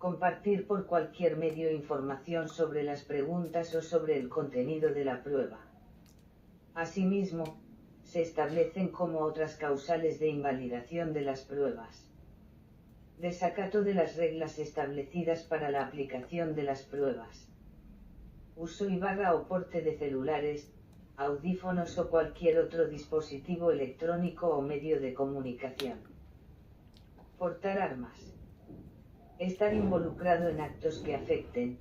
Compartir por cualquier medio información sobre las preguntas o sobre el contenido de la prueba. Asimismo, se establecen como otras causales de invalidación de las pruebas. Desacato de las reglas establecidas para la aplicación de las pruebas. Uso o porte de celulares, audífonos o cualquier otro dispositivo electrónico o medio de comunicación. Portar armas. Estar involucrado en actos que afecten,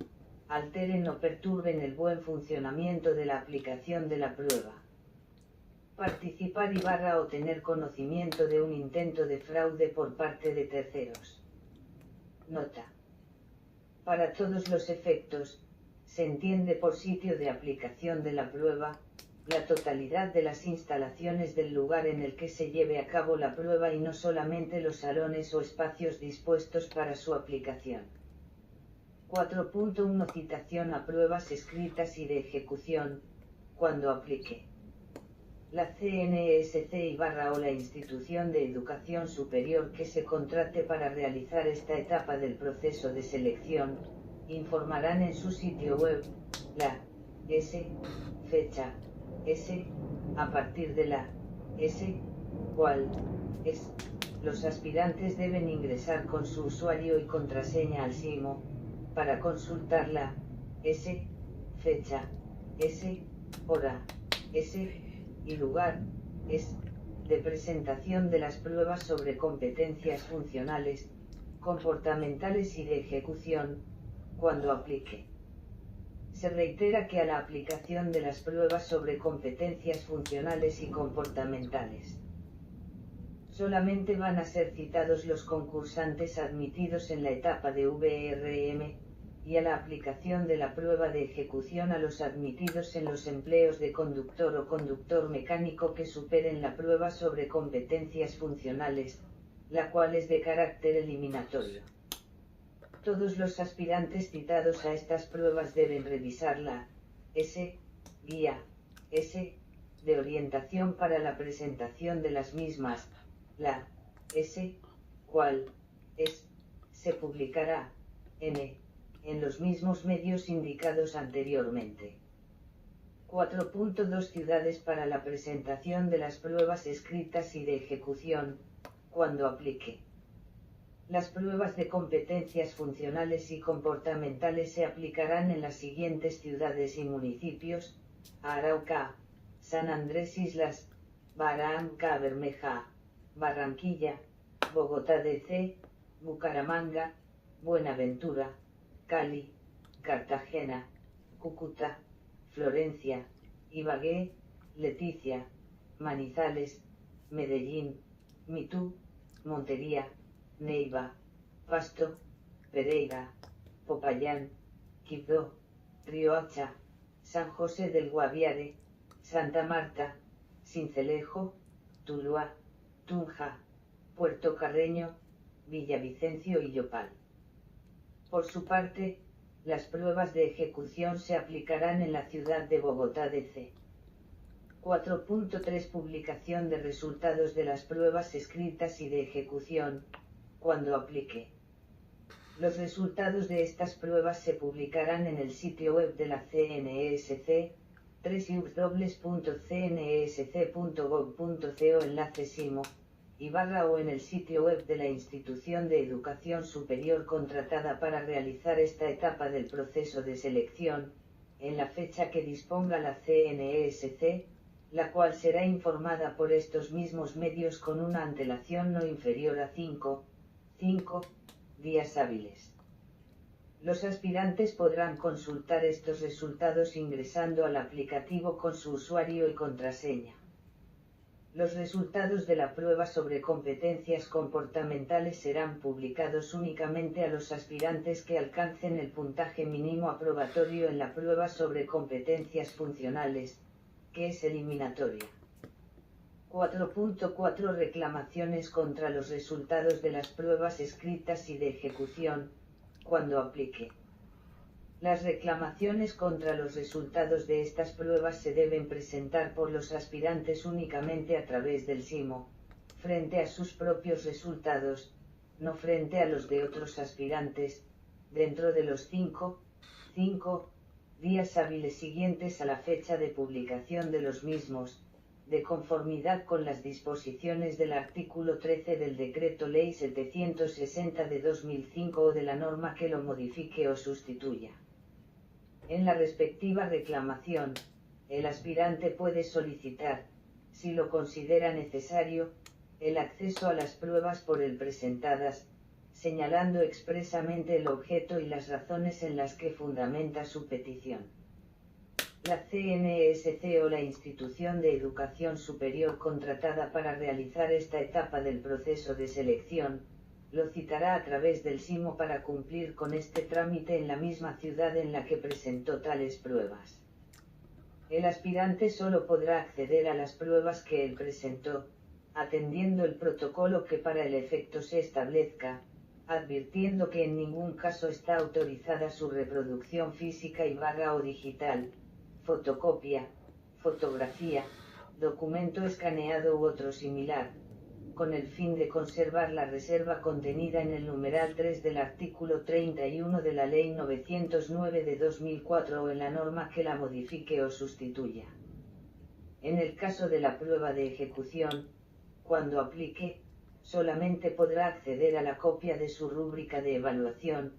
alteren o perturben el buen funcionamiento de la aplicación de la prueba. Participar o tener conocimiento de un intento de fraude por parte de terceros. Nota. Para todos los efectos, se entiende por sitio de aplicación de la prueba, la totalidad de las instalaciones del lugar en el que se lleve a cabo la prueba y no solamente los salones o espacios dispuestos para su aplicación. 4.1 Citación a pruebas escritas y de ejecución, cuando aplique. La CNESC o la institución de educación superior que se contrate para realizar esta etapa del proceso de selección, informarán en su sitio web, la S, fecha, S, a partir de la S, cual, es, los aspirantes deben ingresar con su usuario y contraseña al SIMO, para consultar la S, fecha, S, hora, S, y lugar, es, de presentación de las pruebas sobre competencias funcionales, comportamentales y de ejecución, cuando aplique. Se reitera que a la aplicación de las pruebas sobre competencias funcionales y comportamentales, solamente van a ser citados los concursantes admitidos en la etapa de VRM, y a la aplicación de la prueba de ejecución a los admitidos en los empleos de conductor o conductor mecánico que superen la prueba sobre competencias funcionales, la cual es de carácter eliminatorio. Todos los aspirantes citados a estas pruebas deben revisar la S, guía, S, de orientación para la presentación de las mismas, la S, cual, es, se publicará, en los mismos medios indicados anteriormente. 4.2 Ciudades para la presentación de las pruebas escritas y de ejecución, cuando aplique. Las pruebas de competencias funcionales y comportamentales se aplicarán en las siguientes ciudades y municipios: Arauca, San Andrés Islas, Barranca Bermeja, Barranquilla, Bogotá DC, Bucaramanga, Buenaventura, Cali, Cartagena, Cúcuta, Florencia, Ibagué, Leticia, Manizales, Medellín, Mitú, Montería, Neiva, Pasto, Pereira, Popayán, Quibdó, Riohacha, San José del Guaviare, Santa Marta, Sincelejo, Tuluá, Tunja, Puerto Carreño, Villavicencio y Yopal. Por su parte, las pruebas de ejecución se aplicarán en la ciudad de Bogotá DC. 4.3 Publicación de resultados de las pruebas escritas y de ejecución, cuando aplique. Los resultados de estas pruebas se publicarán en el sitio web de la CNESC, www.cnesc.gov.co enlace SIMO, o en el sitio web de la institución de educación superior contratada para realizar esta etapa del proceso de selección, en la fecha que disponga la CNESC, la cual será informada por estos mismos medios con una antelación no inferior a 5 días hábiles. Los aspirantes podrán consultar estos resultados ingresando al aplicativo con su usuario y contraseña. Los resultados de la prueba sobre competencias comportamentales serán publicados únicamente a los aspirantes que alcancen el puntaje mínimo aprobatorio en la prueba sobre competencias funcionales, que es eliminatoria. 4.4 Reclamaciones contra los resultados de las pruebas escritas y de ejecución, cuando aplique. Las reclamaciones contra los resultados de estas pruebas se deben presentar por los aspirantes únicamente a través del SIMO, frente a sus propios resultados, no frente a los de otros aspirantes, dentro de los 5 días hábiles siguientes a la fecha de publicación de los mismos, de conformidad con las disposiciones del artículo 13 del Decreto Ley 760 de 2005 o de la norma que lo modifique o sustituya. En la respectiva reclamación, el aspirante puede solicitar, si lo considera necesario, el acceso a las pruebas por él presentadas, señalando expresamente el objeto y las razones en las que fundamenta su petición. La CNESC o la institución de educación superior contratada para realizar esta etapa del proceso de selección, lo citará a través del SIMO para cumplir con este trámite en la misma ciudad en la que presentó tales pruebas. El aspirante solo podrá acceder a las pruebas que él presentó, atendiendo el protocolo que para el efecto se establezca, advirtiendo que en ningún caso está autorizada su reproducción física o digital, fotocopia, fotografía, documento escaneado u otro similar, con el fin de conservar la reserva contenida en el numeral 3 del artículo 31 de la Ley 909 de 2004 o en la norma que la modifique o sustituya. En el caso de la prueba de ejecución, cuando aplique, solamente podrá acceder a la copia de su rúbrica de evaluación,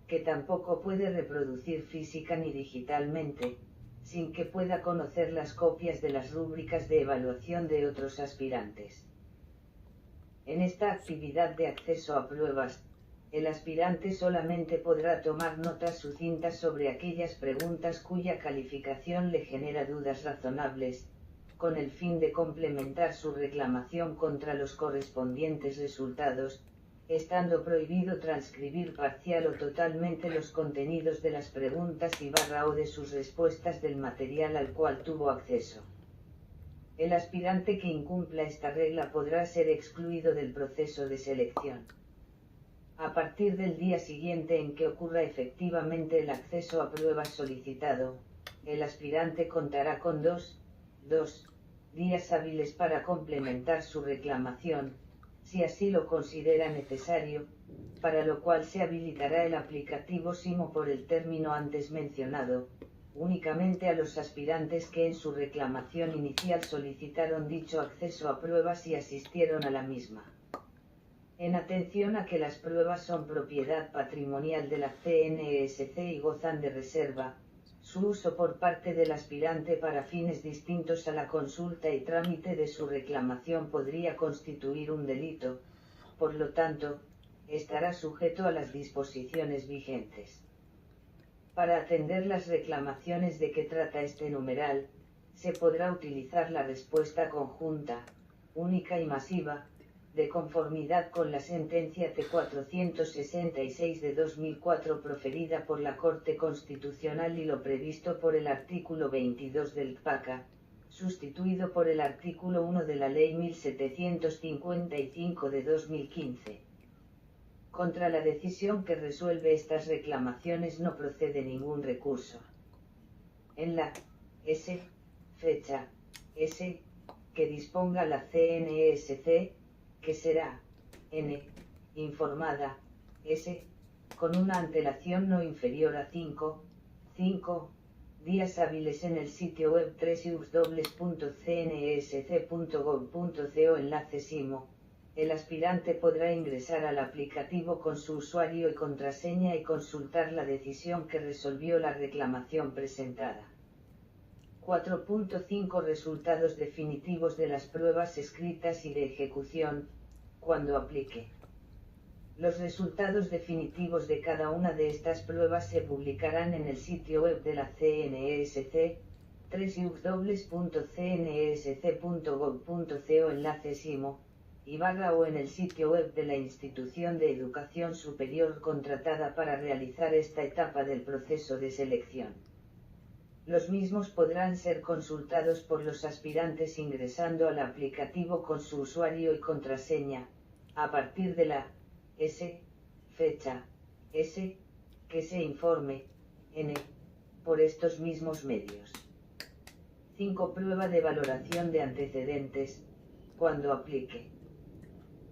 que tampoco puede reproducir física ni digitalmente, sin que pueda conocer las copias de las rúbricas de evaluación de otros aspirantes. En esta actividad de acceso a pruebas, el aspirante solamente podrá tomar notas sucintas sobre aquellas preguntas cuya calificación le genera dudas razonables, con el fin de complementar su reclamación contra los correspondientes resultados, estando prohibido transcribir parcial o totalmente los contenidos de las preguntas o de sus respuestas del material al cual tuvo acceso. El aspirante que incumpla esta regla podrá ser excluido del proceso de selección. A partir del día siguiente en que ocurra efectivamente el acceso a pruebas solicitado, el aspirante contará con dos días hábiles para complementar su reclamación, si así lo considera necesario, para lo cual se habilitará el aplicativo SIMO por el término antes mencionado, únicamente a los aspirantes que en su reclamación inicial solicitaron dicho acceso a pruebas y asistieron a la misma. En atención a que las pruebas son propiedad patrimonial de la CNESC y gozan de reserva, su uso por parte del aspirante para fines distintos a la consulta y trámite de su reclamación podría constituir un delito, por lo tanto, estará sujeto a las disposiciones vigentes. Para atender las reclamaciones de que trata este numeral, se podrá utilizar la respuesta conjunta, única y masiva, de conformidad con la sentencia T466 de 2004 proferida por la Corte Constitucional y lo previsto por el artículo 22 del CPACA, sustituido por el artículo 1 de la Ley 1755 de 2015. Contra la decisión que resuelve estas reclamaciones no procede ningún recurso. En la fecha que disponga la CNESC, que será informada con una antelación no inferior a 5 días hábiles en el sitio web www.cnsc.gov.co enlace SIMO. El aspirante podrá ingresar al aplicativo con su usuario y contraseña y consultar la decisión que resolvió la reclamación presentada. 4.5 Resultados definitivos de las pruebas escritas y de ejecución, cuando aplique. Los resultados definitivos de cada una de estas pruebas se publicarán en el sitio web de la CNESC, www.cnsc.gov.co enlace SIMO, o en el sitio web de la institución de educación superior contratada para realizar esta etapa del proceso de selección. Los mismos podrán ser consultados por los aspirantes ingresando al aplicativo con su usuario y contraseña, a partir de la fecha que se informe, por estos mismos medios. 5. Prueba de valoración de antecedentes, cuando aplique.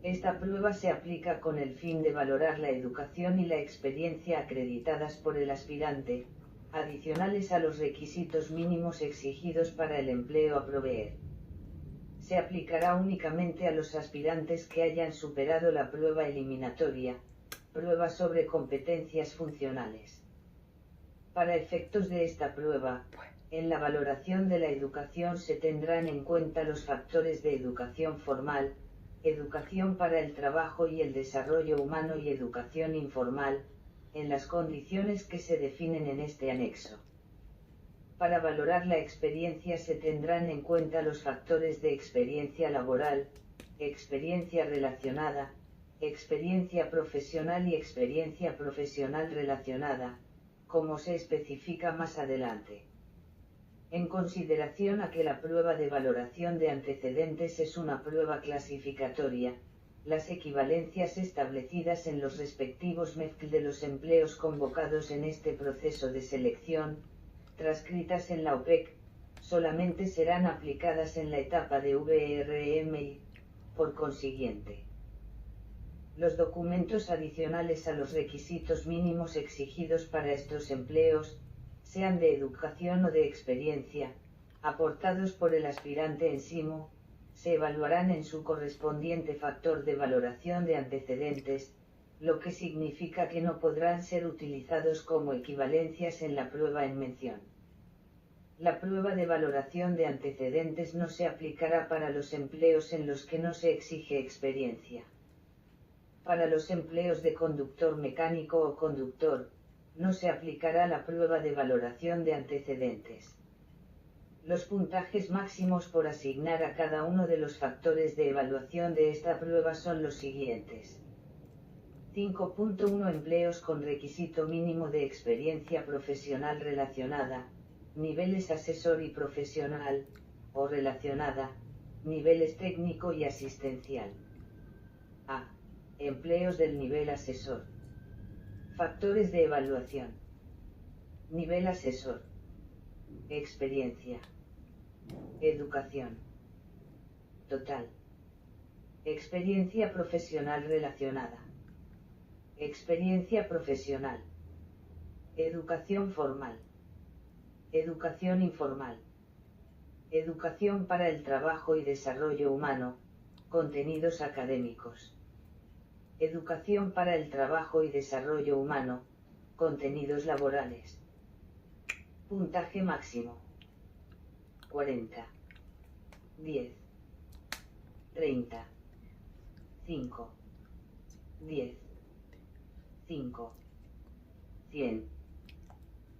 Esta prueba se aplica con el fin de valorar la educación y la experiencia acreditadas por el aspirante, adicionales a los requisitos mínimos exigidos para el empleo a proveer. Se aplicará únicamente a los aspirantes que hayan superado la prueba eliminatoria, prueba sobre competencias funcionales. Para efectos de esta prueba, en la valoración de la educación se tendrán en cuenta los factores de educación formal, educación para el trabajo y el desarrollo humano y educación informal, en las condiciones que se definen en este anexo. Para valorar la experiencia se tendrán en cuenta los factores de experiencia laboral, experiencia relacionada, experiencia profesional y experiencia profesional relacionada, como se especifica más adelante. En consideración a que la prueba de valoración de antecedentes es una prueba clasificatoria, las equivalencias establecidas en los respectivos MEFC de los empleos convocados en este proceso de selección, transcritas en la OPEC, solamente serán aplicadas en la etapa de VRM y, por consiguiente, los documentos adicionales a los requisitos mínimos exigidos para estos empleos, sean de educación o de experiencia, aportados por el aspirante en SIMO, se evaluarán en su correspondiente factor de valoración de antecedentes, lo que significa que no podrán ser utilizados como equivalencias en la prueba en mención. La prueba de valoración de antecedentes no se aplicará para los empleos en los que no se exige experiencia. Para los empleos de conductor mecánico o conductor, no se aplicará la prueba de valoración de antecedentes. Los puntajes máximos por asignar a cada uno de los factores de evaluación de esta prueba son los siguientes. 5.1 Empleos con requisito mínimo de experiencia profesional relacionada, niveles asesor y profesional, o relacionada, niveles técnico y asistencial. A. Empleos del nivel asesor. Factores de evaluación. Nivel asesor. Experiencia. Educación. Total. Experiencia profesional relacionada. Experiencia profesional. Educación formal. Educación informal. Educación para el trabajo y desarrollo humano, contenidos académicos. Educación para el trabajo y desarrollo humano, contenidos laborales. Puntaje máximo. 40. 10. 30. 5. 10. 5. 100.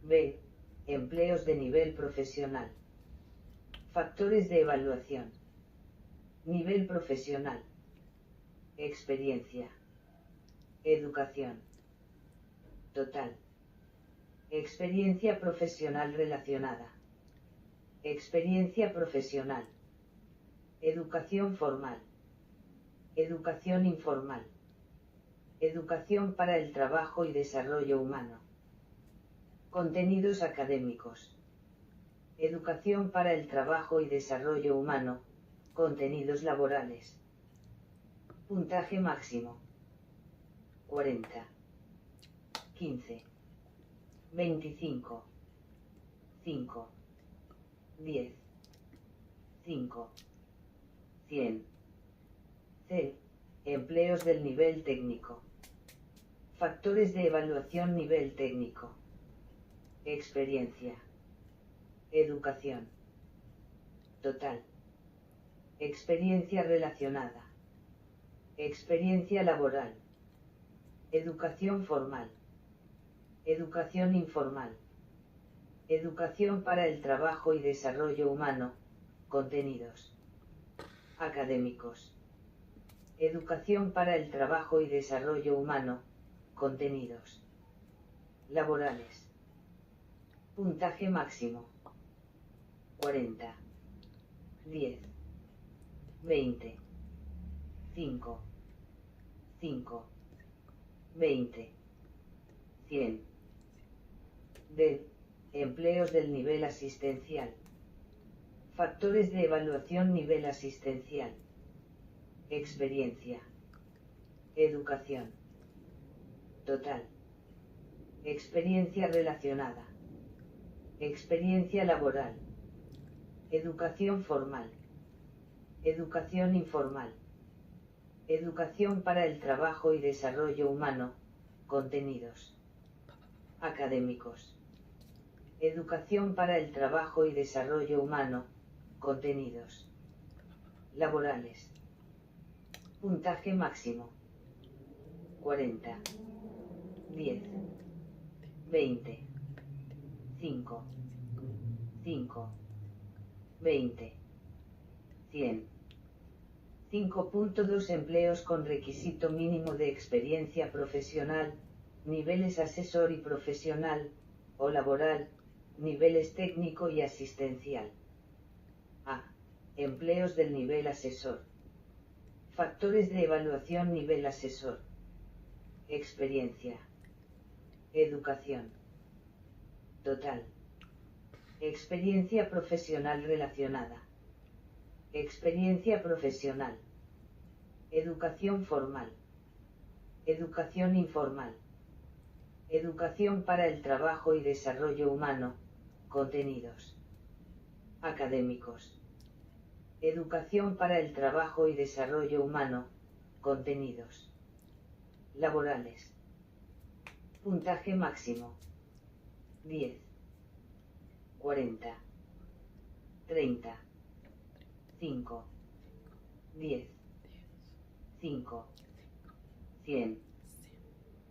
B. Empleos de nivel profesional. Factores de evaluación. Nivel profesional. Experiencia. Educación. Total. Experiencia profesional relacionada. Experiencia profesional. Educación formal. Educación informal. Educación para el trabajo y desarrollo humano. Contenidos académicos. Educación para el trabajo y desarrollo humano, contenidos laborales. Puntaje máximo. 40. 15. 25. 5. 10. 5. 100. C. Empleos del nivel técnico. Factores de evaluación nivel técnico. Experiencia. Educación. Total. Experiencia relacionada. Experiencia laboral. Educación formal. Educación informal. Educación para el trabajo y desarrollo humano, contenidos académicos. Educación para el trabajo y desarrollo humano, contenidos laborales. Puntaje máximo. 40. 10. 20. 5. 5. 20. 100. D. Empleos del nivel asistencial. Factores de evaluación nivel asistencial. Experiencia. Educación. Total. Experiencia relacionada. Experiencia laboral. Educación formal. Educación informal. Educación para el trabajo y desarrollo humano. Contenidos académicos. Educación para el trabajo y desarrollo humano. Contenidos laborales. Puntaje máximo. 40. 10. 20. 5. 5. 20. 100. 5.2 Empleos con requisito mínimo de experiencia profesional, niveles asesor y profesional, o laboral, niveles técnico y asistencial. A. Empleos del nivel asesor. Factores de evaluación nivel asesor. Experiencia. Educación. Total. Experiencia profesional relacionada. Experiencia profesional. Educación formal. Educación informal. Educación para el trabajo y desarrollo humano. Contenidos académicos. Educación para el trabajo y desarrollo humano. Contenidos laborales. Puntaje máximo. 10. 40. 30. 5. 10. 5. 100.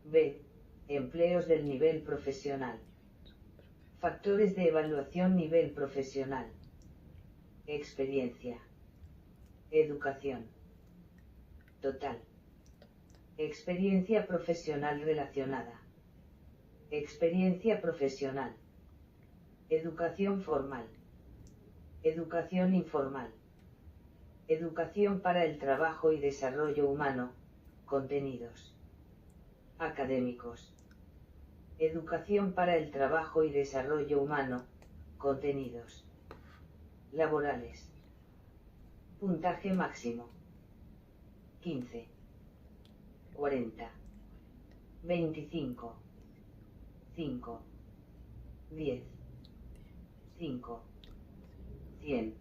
B. Empleos del nivel profesional. Factores de evaluación nivel profesional. Experiencia. Educación. Total. Experiencia profesional relacionada. Experiencia profesional. Educación formal. Educación informal. Educación para el trabajo y desarrollo humano. Contenidos académicos. Educación para el trabajo y desarrollo humano. Contenidos laborales. Puntaje máximo. 15. 40. 25. 5. 10. 5. 100.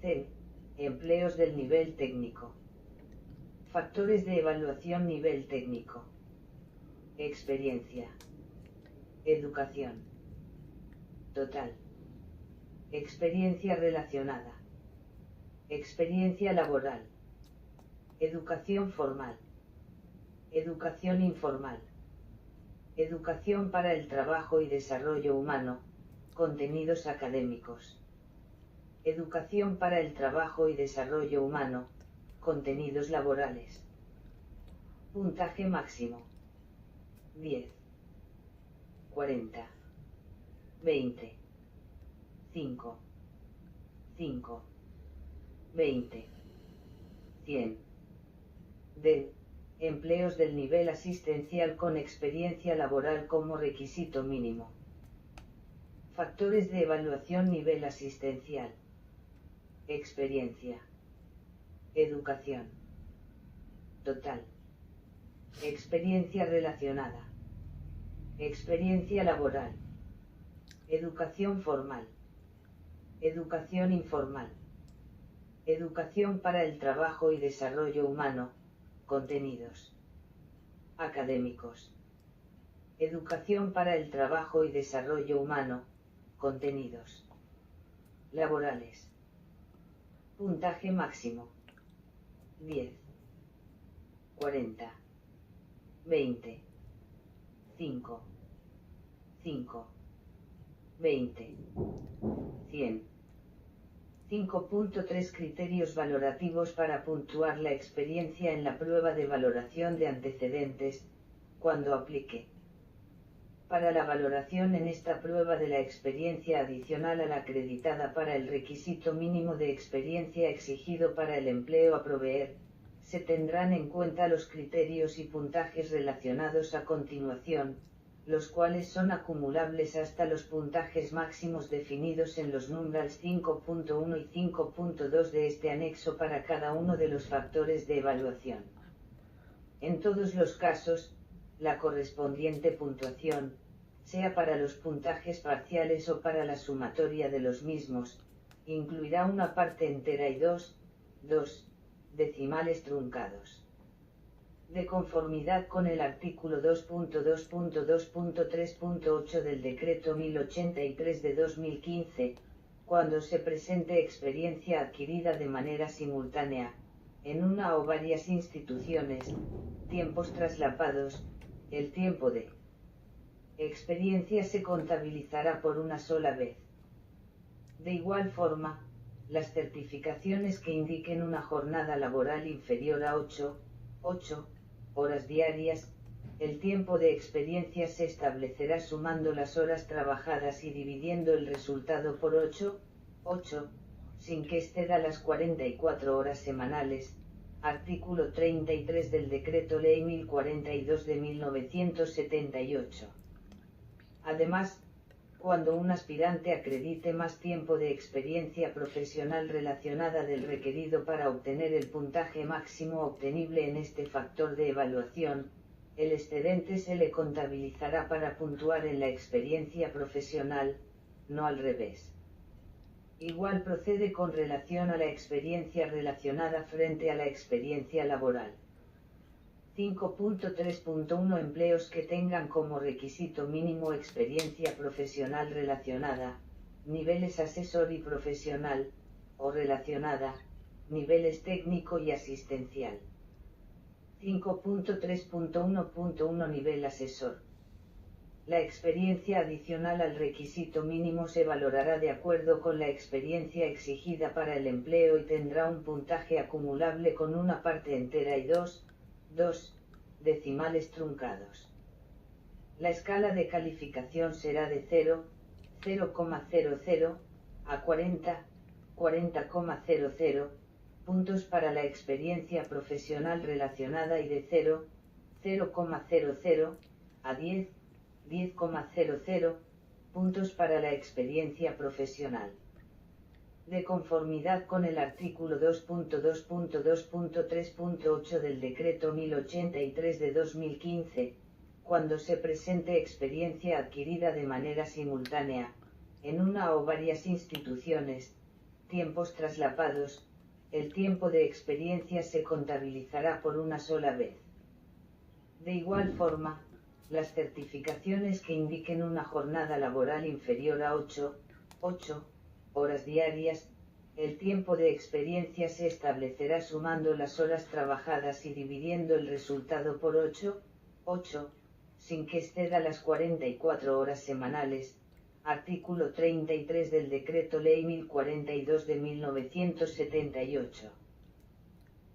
C. Empleos del nivel técnico. Factores de evaluación nivel técnico. Experiencia. Educación. Total. Experiencia relacionada. Experiencia laboral. Educación formal. Educación informal. Educación para el trabajo y desarrollo humano. Contenidos académicos. Educación para el trabajo y desarrollo humano. Contenidos laborales. Puntaje máximo. 10. 40. 20. 5. 5. 20. 100. D. Empleos del nivel asistencial con experiencia laboral como requisito mínimo. Factores de evaluación nivel asistencial. Experiencia. Educación. Total. Experiencia relacionada. Experiencia laboral. Educación formal. Educación informal. Educación para el trabajo y desarrollo humano. Contenidos académicos. Educación para el trabajo y desarrollo humano. Contenidos laborales. Puntaje máximo. 10. 40. 20. 5. 5. 20. 100. 5.3 Criterios valorativos para puntuar la experiencia en la prueba de valoración de antecedentes, cuando aplique. Para la valoración en esta prueba de la experiencia adicional a la acreditada para el requisito mínimo de experiencia exigido para el empleo a proveer, se tendrán en cuenta los criterios y puntajes relacionados a continuación, los cuales son acumulables hasta los puntajes máximos definidos en los numerals 5.1 y 5.2 de este anexo para cada uno de los factores de evaluación. En todos los casos, la correspondiente puntuación, sea para los puntajes parciales o para la sumatoria de los mismos, incluirá una parte entera y dos decimales truncados. De conformidad con el artículo 2.2.2.3.8 del Decreto 1083 de 2015, cuando se presente experiencia adquirida de manera simultánea, en una o varias instituciones, tiempos traslapados, el tiempo de experiencia se contabilizará por una sola vez. De igual forma, las certificaciones que indiquen una jornada laboral inferior a 8 horas diarias, el tiempo de experiencia se establecerá sumando las horas trabajadas y dividiendo el resultado por 8, sin que exceda las 44 horas semanales, artículo 33 del Decreto Ley 1042 de 1978. Además, cuando un aspirante acredite más tiempo de experiencia profesional relacionada del requerido para obtener el puntaje máximo obtenible en este factor de evaluación, el excedente se le contabilizará para puntuar en la experiencia profesional, no al revés. Igual procede con relación a la experiencia relacionada frente a la experiencia laboral. 5.3.1 Empleos que tengan como requisito mínimo experiencia profesional relacionada, niveles asesor y profesional, o relacionada, niveles técnico y asistencial. 5.3.1.1 Nivel asesor. La experiencia adicional al requisito mínimo se valorará de acuerdo con la experiencia exigida para el empleo y tendrá un puntaje acumulable con una parte entera y dos decimales truncados. La escala de calificación será de 0,00 a 40,00 puntos para la experiencia profesional relacionada y de 0,00 a 10,00 puntos para la experiencia profesional. De conformidad con el artículo 2.2.2.3.8 del Decreto 1083 de 2015, cuando se presente experiencia adquirida de manera simultánea, en una o varias instituciones, tiempos traslapados, el tiempo de experiencia se contabilizará por una sola vez. De igual forma, las certificaciones que indiquen una jornada laboral inferior a 8 horas diarias, el tiempo de experiencia se establecerá sumando las horas trabajadas y dividiendo el resultado por 8, sin que exceda las 44 horas semanales, artículo 33 del Decreto Ley 1042 de 1978.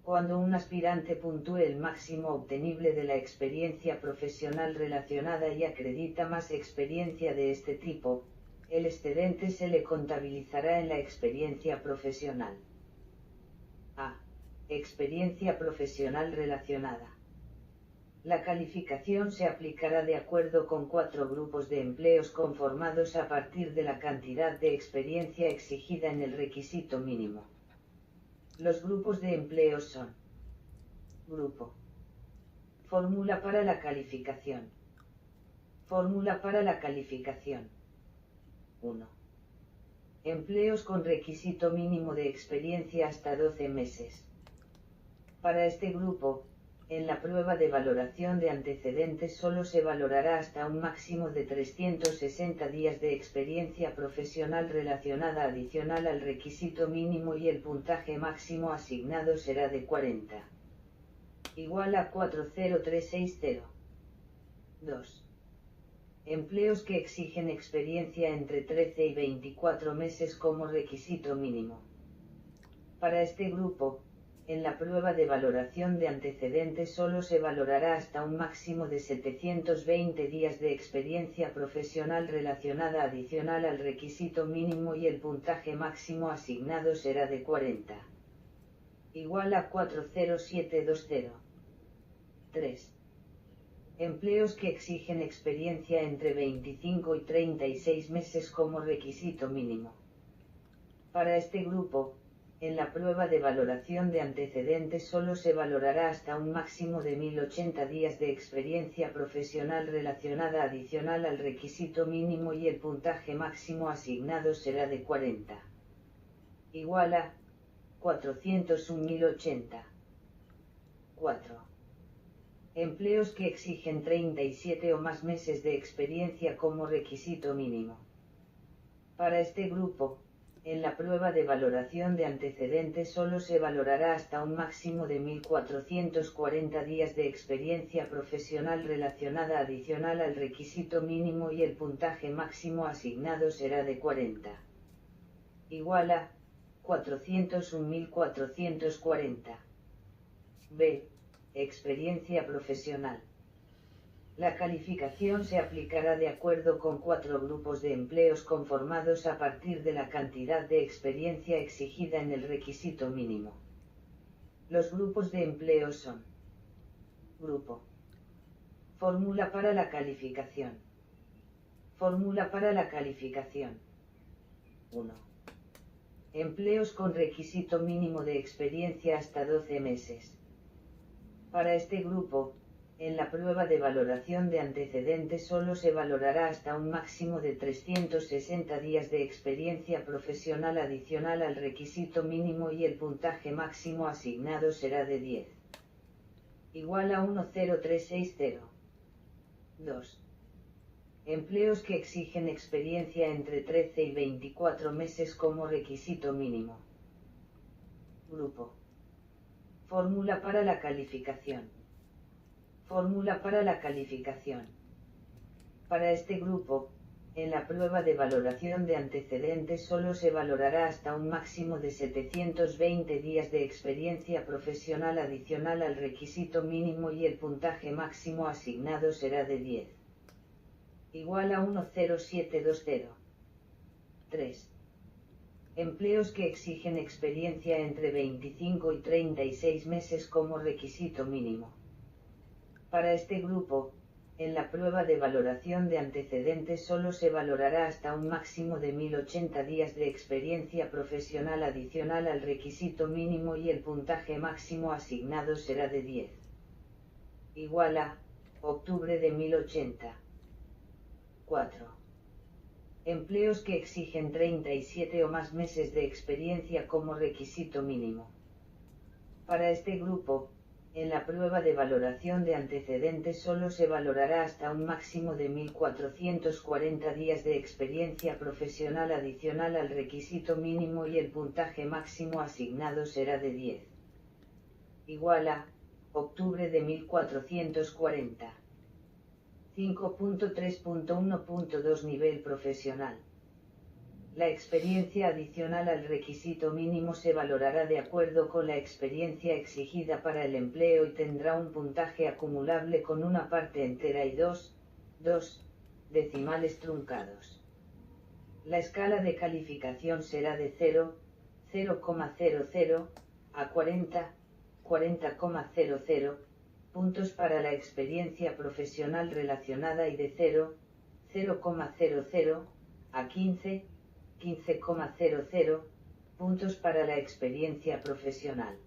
Cuando un aspirante puntúe el máximo obtenible de la experiencia profesional relacionada y acredita más experiencia de este tipo, el excedente se le contabilizará en la experiencia profesional. A. Experiencia profesional relacionada. La calificación se aplicará de acuerdo con 4 grupos de empleos conformados a partir de la cantidad de experiencia exigida en el requisito mínimo. Los grupos de empleos son: Grupo. Fórmula para la calificación. Fórmula para la calificación. 1. Empleos con requisito mínimo de experiencia hasta 12 meses. Para este grupo, en la prueba de valoración de antecedentes solo se valorará hasta un máximo de 360 días de experiencia profesional relacionada adicional al requisito mínimo y el puntaje máximo asignado será de 40. Igual a 40360. 2. Empleos que exigen experiencia entre 13 y 24 meses como requisito mínimo. Para este grupo, en la prueba de valoración de antecedentes solo se valorará hasta un máximo de 720 días de experiencia profesional relacionada adicional al requisito mínimo y el puntaje máximo asignado será de 40. Igual a 40720. 3. Empleos que exigen experiencia entre 25 y 36 meses como requisito mínimo. Para este grupo, en la prueba de valoración de antecedentes solo se valorará hasta un máximo de 1080 días de experiencia profesional relacionada adicional al requisito mínimo y el puntaje máximo asignado será de 40. Igual a 401.080. 4. Empleos que exigen 37 o más meses de experiencia como requisito mínimo. Para este grupo, en la prueba de valoración de antecedentes solo se valorará hasta un máximo de 1440 días de experiencia profesional relacionada adicional al requisito mínimo y el puntaje máximo asignado será de 40. Igual a 401.440. B. Experiencia profesional. La calificación se aplicará de acuerdo con 4 grupos de empleos conformados a partir de la cantidad de experiencia exigida en el requisito mínimo. Los grupos de empleos son: Grupo. Fórmula para la calificación. Fórmula para la calificación. 1. Empleos con requisito mínimo de experiencia hasta 12 meses. Para este grupo, en la prueba de valoración de antecedentes solo se valorará hasta un máximo de 360 días de experiencia profesional adicional al requisito mínimo y el puntaje máximo asignado será de 10. Igual a 10360. 2. Empleos que exigen experiencia entre 13 y 24 meses como requisito mínimo. Grupo. Fórmula para la calificación. Fórmula para la calificación. Para este grupo, en la prueba de valoración de antecedentes solo se valorará hasta un máximo de 720 días de experiencia profesional adicional al requisito mínimo y el puntaje máximo asignado será de 10. Igual a 10720. 3. Empleos que exigen experiencia entre 25 y 36 meses como requisito mínimo. Para este grupo, en la prueba de valoración de antecedentes solo se valorará hasta un máximo de 1080 días de experiencia profesional adicional al requisito mínimo y el puntaje máximo asignado será de 10. Igual a octubre de 1080. 4. Empleos que exigen 37 o más meses de experiencia como requisito mínimo. Para este grupo, en la prueba de valoración de antecedentes solo se valorará hasta un máximo de 1440 días de experiencia profesional adicional al requisito mínimo y el puntaje máximo asignado será de 10. Igual a octubre de 1440. 5.3.1.2 Nivel profesional. La experiencia adicional al requisito mínimo se valorará de acuerdo con la experiencia exigida para el empleo y tendrá un puntaje acumulable con una parte entera y dos decimales truncados. La escala de calificación será de 0, 0,00 a 40, 40,00 puntos para la experiencia profesional relacionada y de 0, 0,00 a 15, 15,00 puntos para la experiencia profesional.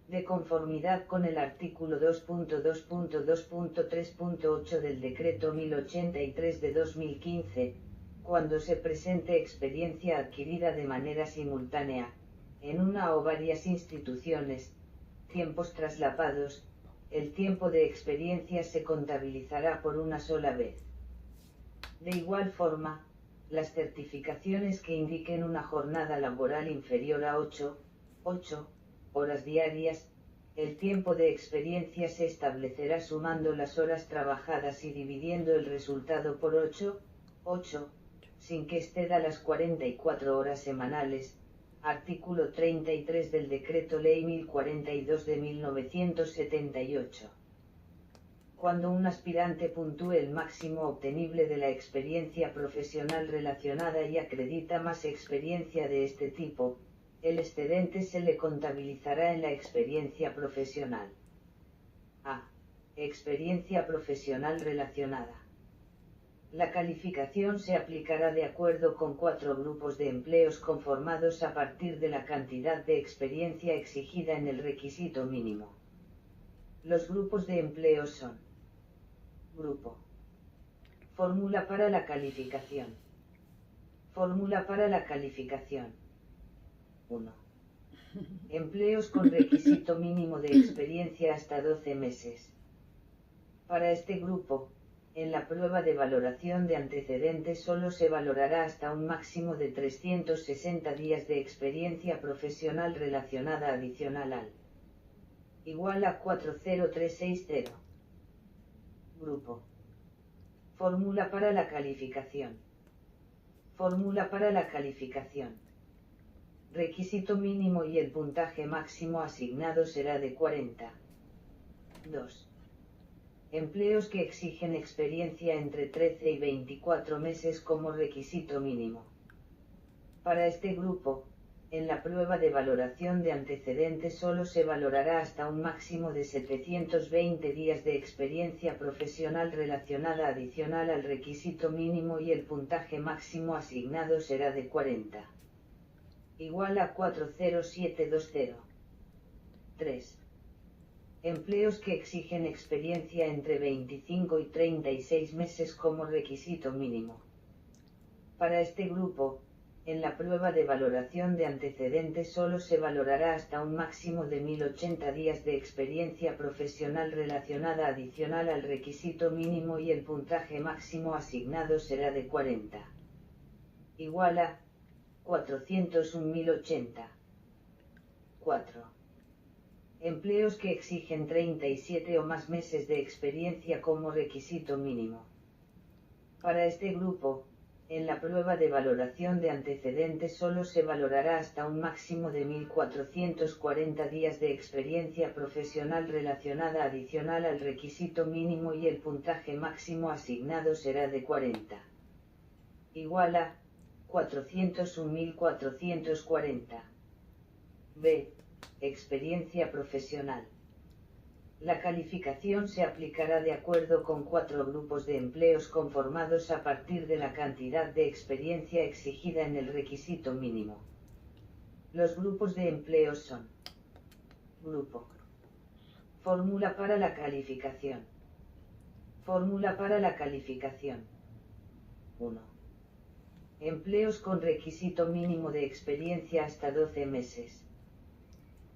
De conformidad con el artículo 2.2.2.3.8 del Decreto 1083 de 2015, cuando se presente experiencia adquirida de manera simultánea, en una o varias instituciones, tiempos traslapados, el tiempo de experiencia se contabilizará por una sola vez. De igual forma, las certificaciones que indiquen una jornada laboral inferior a 8 horas diarias, el tiempo de experiencia se establecerá sumando las horas trabajadas y dividiendo el resultado por 8, sin que exceda las 44 horas semanales. Artículo 33 del Decreto Ley 1042 de 1978. Cuando un aspirante puntúe el máximo obtenible de la experiencia profesional relacionada y acredita más experiencia de este tipo, el excedente se le contabilizará en la experiencia profesional. A. Experiencia profesional relacionada. La calificación se aplicará de acuerdo con 4 grupos de empleos conformados a partir de la cantidad de experiencia exigida en el requisito mínimo. Los grupos de empleos son: Grupo. Fórmula para la calificación. Fórmula para la calificación. 1. Empleos con requisito mínimo de experiencia hasta 12 meses. Para este grupo, en la prueba de valoración de antecedentes solo se valorará hasta un máximo de 360 días de experiencia profesional relacionada adicional al igual a 40360. Grupo. Fórmula para la calificación. Fórmula para la calificación. Requisito mínimo y el puntaje máximo asignado será de 40. 2. Empleos que exigen experiencia entre 13 y 24 meses como requisito mínimo. Para este grupo, en la prueba de valoración de antecedentes solo se valorará hasta un máximo de 720 días de experiencia profesional relacionada adicional al requisito mínimo y el puntaje máximo asignado será de 40. Igual a 40720. 3. Empleos que exigen experiencia entre 25 y 36 meses como requisito mínimo. Para este grupo, en la prueba de valoración de antecedentes solo se valorará hasta un máximo de 1080 días de experiencia profesional relacionada adicional al requisito mínimo y el puntaje máximo asignado será de 40. Igual a 401.080. 4. Empleos que exigen 37 o más meses de experiencia como requisito mínimo. Para este grupo, en la prueba de valoración de antecedentes solo se valorará hasta un máximo de 1440 días de experiencia profesional relacionada adicional al requisito mínimo y el puntaje máximo asignado será de 40. Igual a 401.440. B. Experiencia profesional. La calificación se aplicará de acuerdo con 4 grupos de empleos conformados a partir de la cantidad de experiencia exigida en el requisito mínimo. Los grupos de empleos son: Grupo. Fórmula para la calificación. Fórmula para la calificación. 1. Empleos con requisito mínimo de experiencia hasta 12 meses.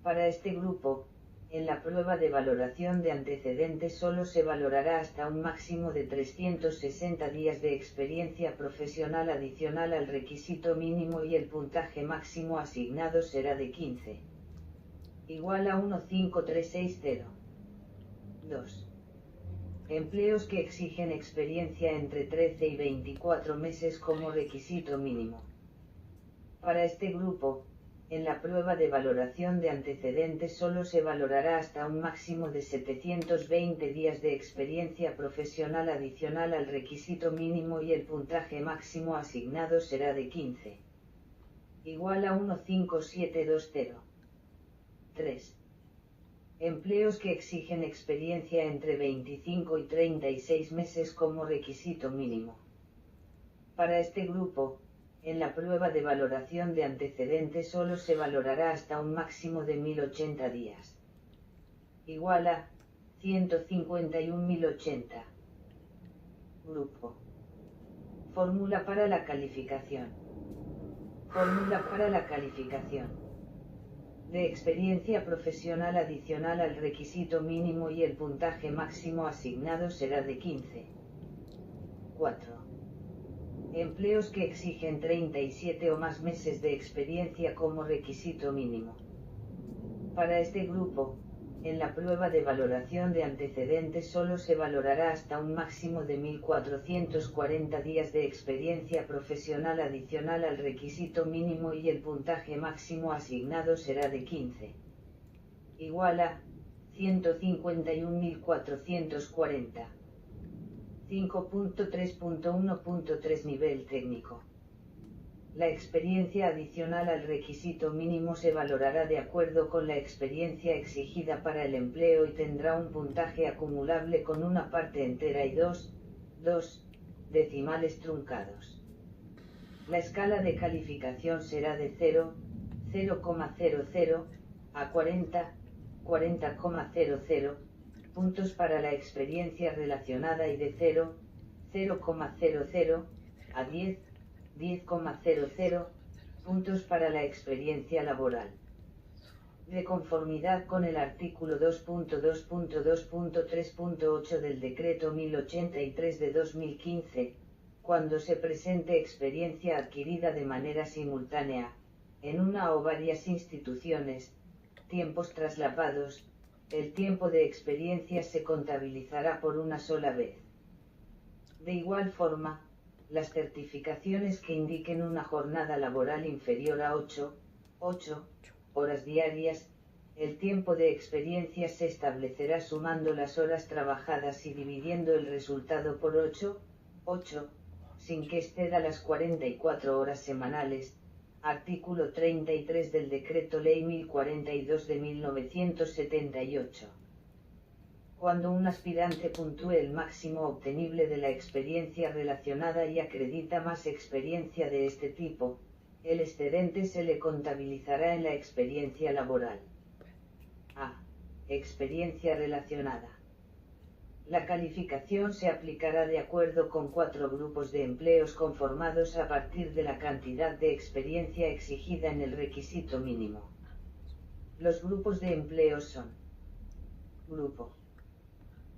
Para este grupo, en la prueba de valoración de antecedentes solo se valorará hasta un máximo de 360 días de experiencia profesional adicional al requisito mínimo y el puntaje máximo asignado será de 15. Igual a 15360. 2. Empleos que exigen experiencia entre 13 y 24 meses como requisito mínimo. Para este grupo, en la prueba de valoración de antecedentes solo se valorará hasta un máximo de 720 días de experiencia profesional adicional al requisito mínimo y el puntaje máximo asignado será de 15. Igual a 15720. 3. Empleos que exigen experiencia entre 25 y 36 meses como requisito mínimo. Para este grupo, en la prueba de valoración de antecedentes solo se valorará hasta un máximo de 1080 días. Igual a 151.080. Grupo. Fórmula para la calificación. Fórmula para la calificación. De experiencia profesional adicional al requisito mínimo y el puntaje máximo asignado será de 15. 4. Empleos que exigen 37 o más meses de experiencia como requisito mínimo. Para este grupo, en la prueba de valoración de antecedentes solo se valorará hasta un máximo de 1440 días de experiencia profesional adicional al requisito mínimo y el puntaje máximo asignado será de 15. Igual a 151.440. 5.3.1.3 Nivel técnico. La experiencia adicional al requisito mínimo se valorará de acuerdo con la experiencia exigida para el empleo y tendrá un puntaje acumulable con una parte entera y 2 decimales truncados. La escala de calificación será de 0, 0,00 a 40, 40,00 puntos para la experiencia relacionada y de 0, 0,00 a 10, 10,00 puntos para la experiencia laboral. De conformidad con el artículo 2.2.2.3.8 del Decreto 1083 de 2015, cuando se presente experiencia adquirida de manera simultánea, en una o varias instituciones, tiempos traslapados, el tiempo de experiencia se contabilizará por una sola vez. De igual forma, las certificaciones que indiquen una jornada laboral inferior a 8 horas diarias, el tiempo de experiencia se establecerá sumando las horas trabajadas y dividiendo el resultado por 8, sin que exceda las 44 horas semanales, artículo 33 del Decreto Ley 1042 de 1978. Cuando un aspirante puntúe el máximo obtenible de la experiencia relacionada y acredita más experiencia de este tipo, el excedente se le contabilizará en la experiencia laboral. A. Experiencia relacionada. La calificación se aplicará de acuerdo con 4 grupos de empleos conformados a partir de la cantidad de experiencia exigida en el requisito mínimo. Los grupos de empleos son: Grupo.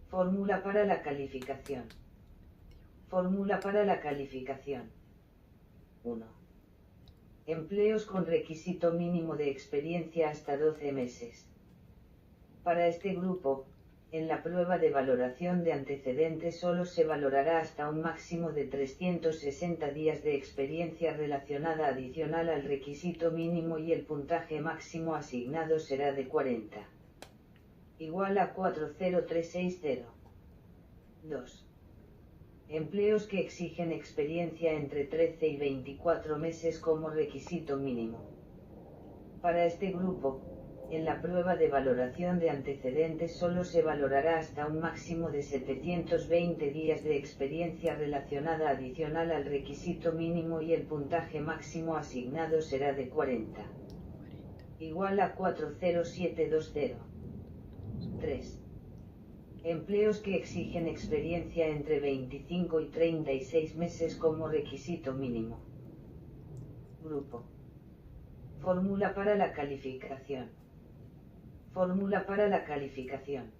Fórmula para la calificación. Fórmula para la calificación. 1. Empleos con requisito mínimo de experiencia hasta 12 meses. Para este grupo, en la prueba de valoración de antecedentes solo se valorará hasta un máximo de 360 días de experiencia relacionada adicional al requisito mínimo y el puntaje máximo asignado será de 40. Igual a 40360. 2. Empleos que exigen experiencia entre 13 y 24 meses como requisito mínimo. Para este grupo, en la prueba de valoración de antecedentes solo se valorará hasta un máximo de 720 días de experiencia relacionada adicional al requisito mínimo y el puntaje máximo asignado será de 40. Igual a 40720. 3. Empleos que exigen experiencia entre 25 y 36 meses como requisito mínimo. Grupo. Fórmula para la calificación. Fórmula para la calificación.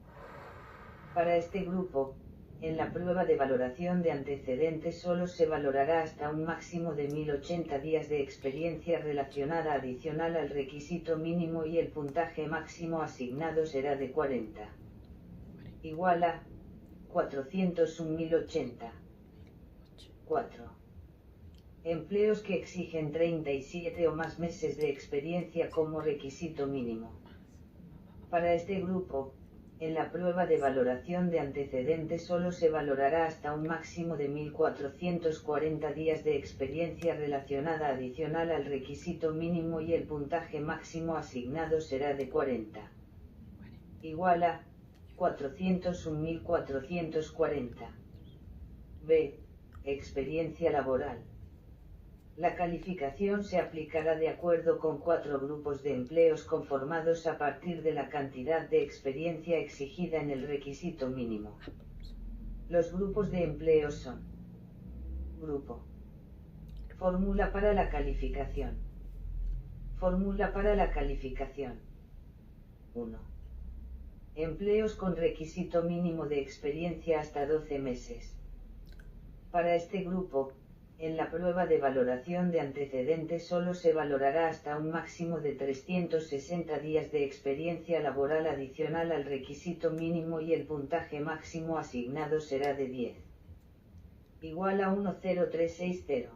Para este grupo, en la prueba de valoración de antecedentes solo se valorará hasta un máximo de 1080 días de experiencia relacionada adicional al requisito mínimo y el puntaje máximo asignado será de 40. Igual a 401.080. 4. Empleos que exigen 37 o más meses de experiencia como requisito mínimo. Para este grupo, en la prueba de valoración de antecedentes solo se valorará hasta un máximo de 1440 días de experiencia relacionada adicional al requisito mínimo y el puntaje máximo asignado será de 40. Igual a 401.440. B. Experiencia laboral. La calificación se aplicará de acuerdo con 4 grupos de empleos conformados a partir de la cantidad de experiencia exigida en el requisito mínimo. Los grupos de empleos son: Grupo. Fórmula para la calificación. Fórmula para la calificación. 1. Empleos con requisito mínimo de experiencia hasta 12 meses. Para este grupo, en la prueba de valoración de antecedentes solo se valorará hasta un máximo de 360 días de experiencia laboral adicional al requisito mínimo y el puntaje máximo asignado será de 10. Igual a 10360.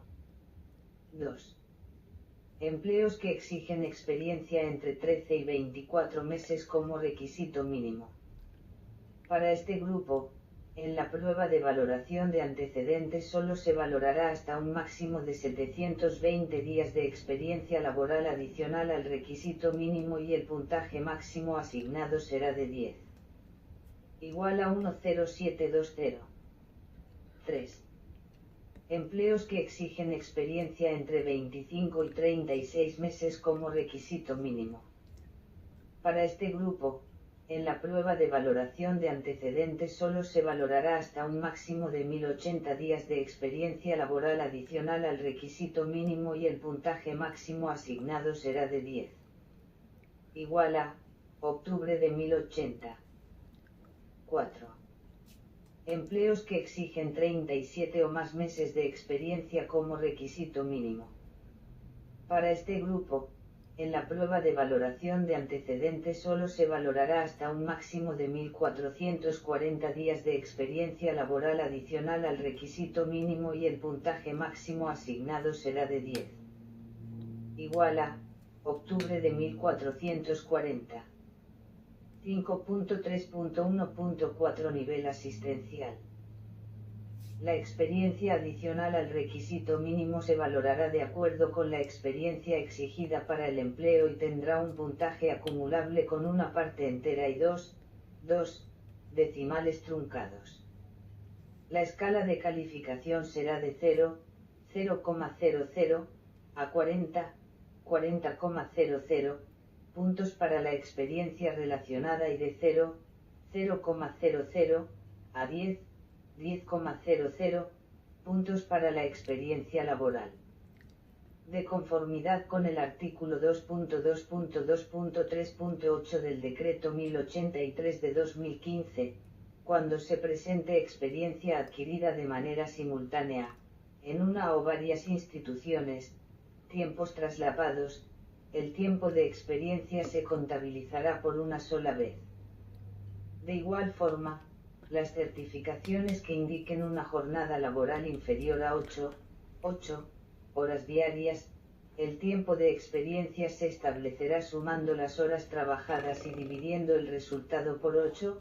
2. Empleos que exigen experiencia entre 13 y 24 meses como requisito mínimo. Para este grupo, en la prueba de valoración de antecedentes solo se valorará hasta un máximo de 720 días de experiencia laboral adicional al requisito mínimo y el puntaje máximo asignado será de 10. Igual a 10720. 3. Empleos que exigen experiencia entre 25 y 36 meses como requisito mínimo. Para este grupo, en la prueba de valoración de antecedentes solo se valorará hasta un máximo de 1080 días de experiencia laboral adicional al requisito mínimo y el puntaje máximo asignado será de 10. Igual a, octubre de 1080. 4. Empleos que exigen 37 o más meses de experiencia como requisito mínimo. Para este grupo, en la prueba de valoración de antecedentes solo se valorará hasta un máximo de 1440 días de experiencia laboral adicional al requisito mínimo y el puntaje máximo asignado será de 10. Igual a, octubre de 1440. 5.3.1.4 Nivel asistencial. La experiencia adicional al requisito mínimo se valorará de acuerdo con la experiencia exigida para el empleo y tendrá un puntaje acumulable con una parte entera y dos decimales truncados. La escala de calificación será de 0, 0,00 a 40, 40,00 puntos para la experiencia relacionada y de 0, 0,00 a 10, 10,00 puntos para la experiencia laboral. De conformidad con el artículo 2.2.2.3.8 del Decreto 1083 de 2015, cuando se presente experiencia adquirida de manera simultánea, en una o varias instituciones, tiempos traslapados, el tiempo de experiencia se contabilizará por una sola vez. De igual forma, las certificaciones que indiquen una jornada laboral inferior a 8 horas diarias, el tiempo de experiencia se establecerá sumando las horas trabajadas y dividiendo el resultado por 8,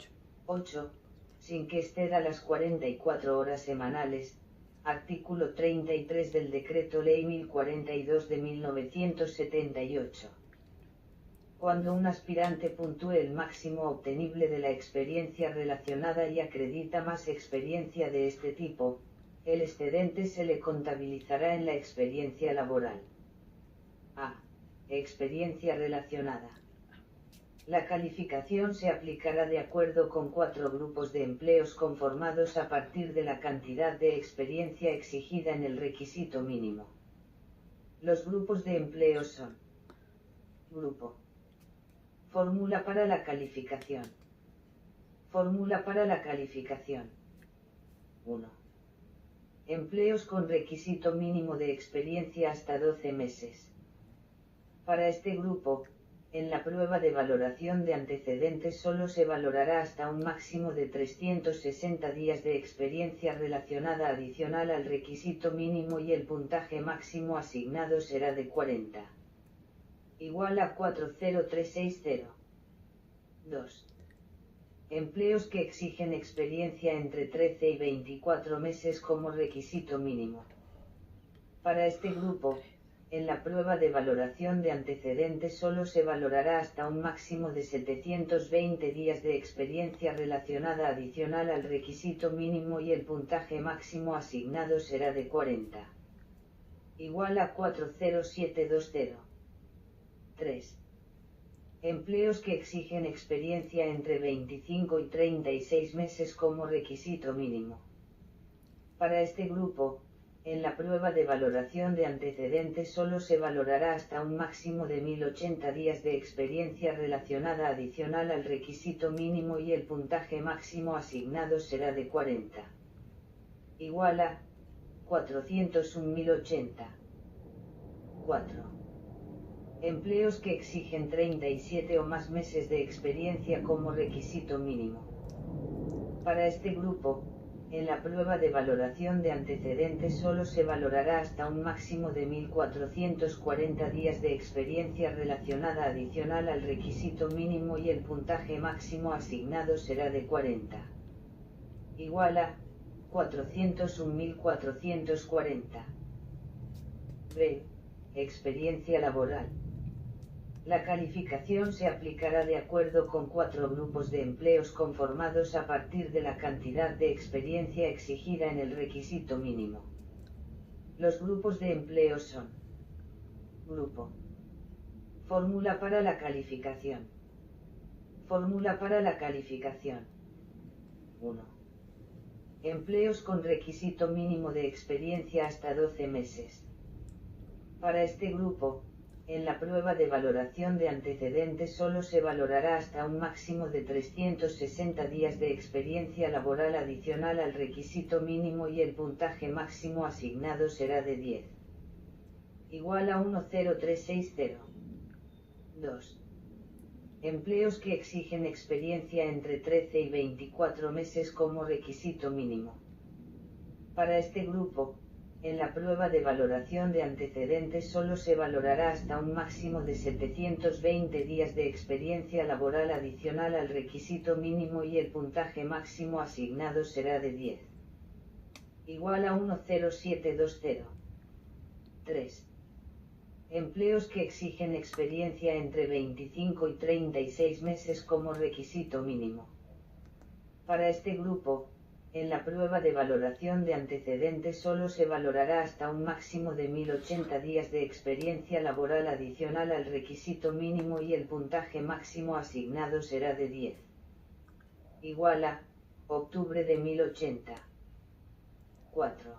sin que exceda las 44 horas semanales. Artículo 33 del Decreto Ley 1042 de 1978. Cuando un aspirante puntúe el máximo obtenible de la experiencia relacionada y acredita más experiencia de este tipo, el excedente se le contabilizará en la experiencia laboral. A. Experiencia relacionada. La calificación se aplicará de acuerdo con 4 grupos de empleos conformados a partir de la cantidad de experiencia exigida en el requisito mínimo. Los grupos de empleos son: Grupo. Fórmula para la calificación. Fórmula para la calificación. 1. Empleos con requisito mínimo de experiencia hasta 12 meses. Para este grupo, en la prueba de valoración de antecedentes solo se valorará hasta un máximo de 360 días de experiencia relacionada adicional al requisito mínimo y el puntaje máximo asignado será de 40. Igual a 40360. 2. Empleos que exigen experiencia entre 13 y 24 meses como requisito mínimo. Para este grupo, en la prueba de valoración de antecedentes solo se valorará hasta un máximo de 720 días de experiencia relacionada adicional al requisito mínimo y el puntaje máximo asignado será de 40. Igual a 40720. 3. Empleos que exigen experiencia entre 25 y 36 meses como requisito mínimo. Para este grupo, en la prueba de valoración de antecedentes solo se valorará hasta un máximo de 1080 días de experiencia relacionada adicional al requisito mínimo y el puntaje máximo asignado será de 40. Igual a 401.080. 4. Empleos que exigen 37 o más meses de experiencia como requisito mínimo. Para este grupo, en la prueba de valoración de antecedentes solo se valorará hasta un máximo de 1440 días de experiencia relacionada adicional al requisito mínimo y el puntaje máximo asignado será de 40. Igual a 401.440. B. Experiencia laboral. La calificación se aplicará de acuerdo con 4 grupos de empleos conformados a partir de la cantidad de experiencia exigida en el requisito mínimo. Los grupos de empleo son: Grupo. Fórmula para la calificación. Fórmula para la calificación. 1. Empleos con requisito mínimo de experiencia hasta 12 meses. Para este grupo, en la prueba de valoración de antecedentes solo se valorará hasta un máximo de 360 días de experiencia laboral adicional al requisito mínimo y el puntaje máximo asignado será de 10. Igual a 10360. 2. Empleos que exigen experiencia entre 13 y 24 meses como requisito mínimo. Para este grupo, en la prueba de valoración de antecedentes solo se valorará hasta un máximo de 720 días de experiencia laboral adicional al requisito mínimo y el puntaje máximo asignado será de 10. Igual a 10720. 3. Empleos que exigen experiencia entre 25 y 36 meses como requisito mínimo. Para este grupo, en la prueba de valoración de antecedentes solo se valorará hasta un máximo de 1080 días de experiencia laboral adicional al requisito mínimo y el puntaje máximo asignado será de 10. Igual a, octubre de 1080. 4.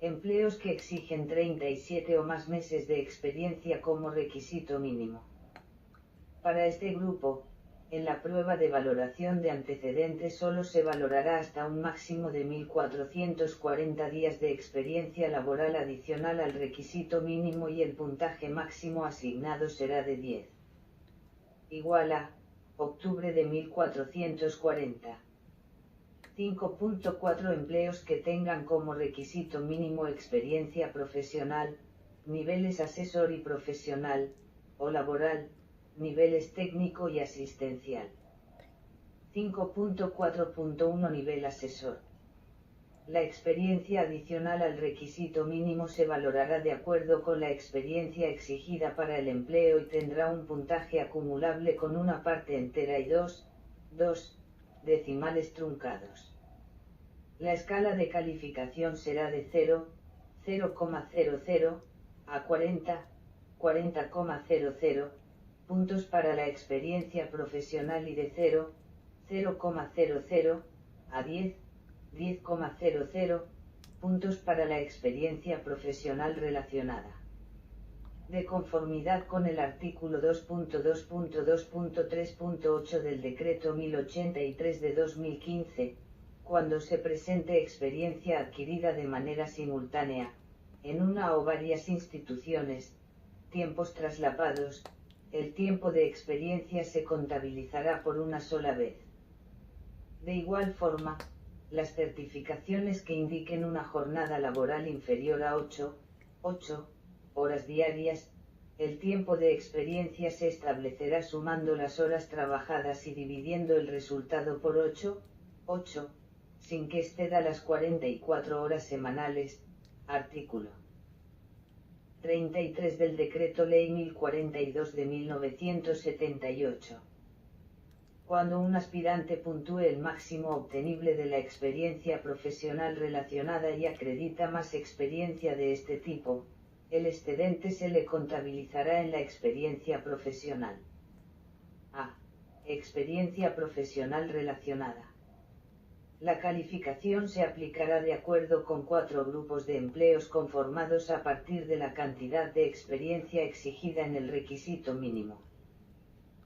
Empleos que exigen 37 o más meses de experiencia como requisito mínimo. Para este grupo, en la prueba de valoración de antecedentes solo se valorará hasta un máximo de 1440 días de experiencia laboral adicional al requisito mínimo y el puntaje máximo asignado será de 10. Igual a, octubre de 1440. 5.4 Empleos que tengan como requisito mínimo experiencia profesional, niveles asesor y profesional, o laboral, niveles técnico y asistencial. 5.4.1 Nivel asesor. La experiencia adicional al requisito mínimo se valorará de acuerdo con la experiencia exigida para el empleo y tendrá un puntaje acumulable con una parte entera y dos decimales truncados. La escala de calificación será de 0, 0,00 a 40, 40,00 puntos para la experiencia profesional y de 0, 0,00 a 10, 10,00 puntos para la experiencia profesional relacionada. De conformidad con el artículo 2.2.2.3.8 del Decreto 1083 de 2015, cuando se presente experiencia adquirida de manera simultánea, en una o varias instituciones, tiempos traslapados, el tiempo de experiencia se contabilizará por una sola vez. De igual forma, las certificaciones que indiquen una jornada laboral inferior a 8 horas diarias, el tiempo de experiencia se establecerá sumando las horas trabajadas y dividiendo el resultado por 8, sin que exceda las 44 horas semanales, artículo 33 del Decreto Ley 1042 de 1978. Cuando un aspirante puntúe el máximo obtenible de la experiencia profesional relacionada y acredita más experiencia de este tipo, el excedente se le contabilizará en la experiencia profesional. A. Experiencia profesional relacionada. La calificación se aplicará de acuerdo con 4 grupos de empleos conformados a partir de la cantidad de experiencia exigida en el requisito mínimo.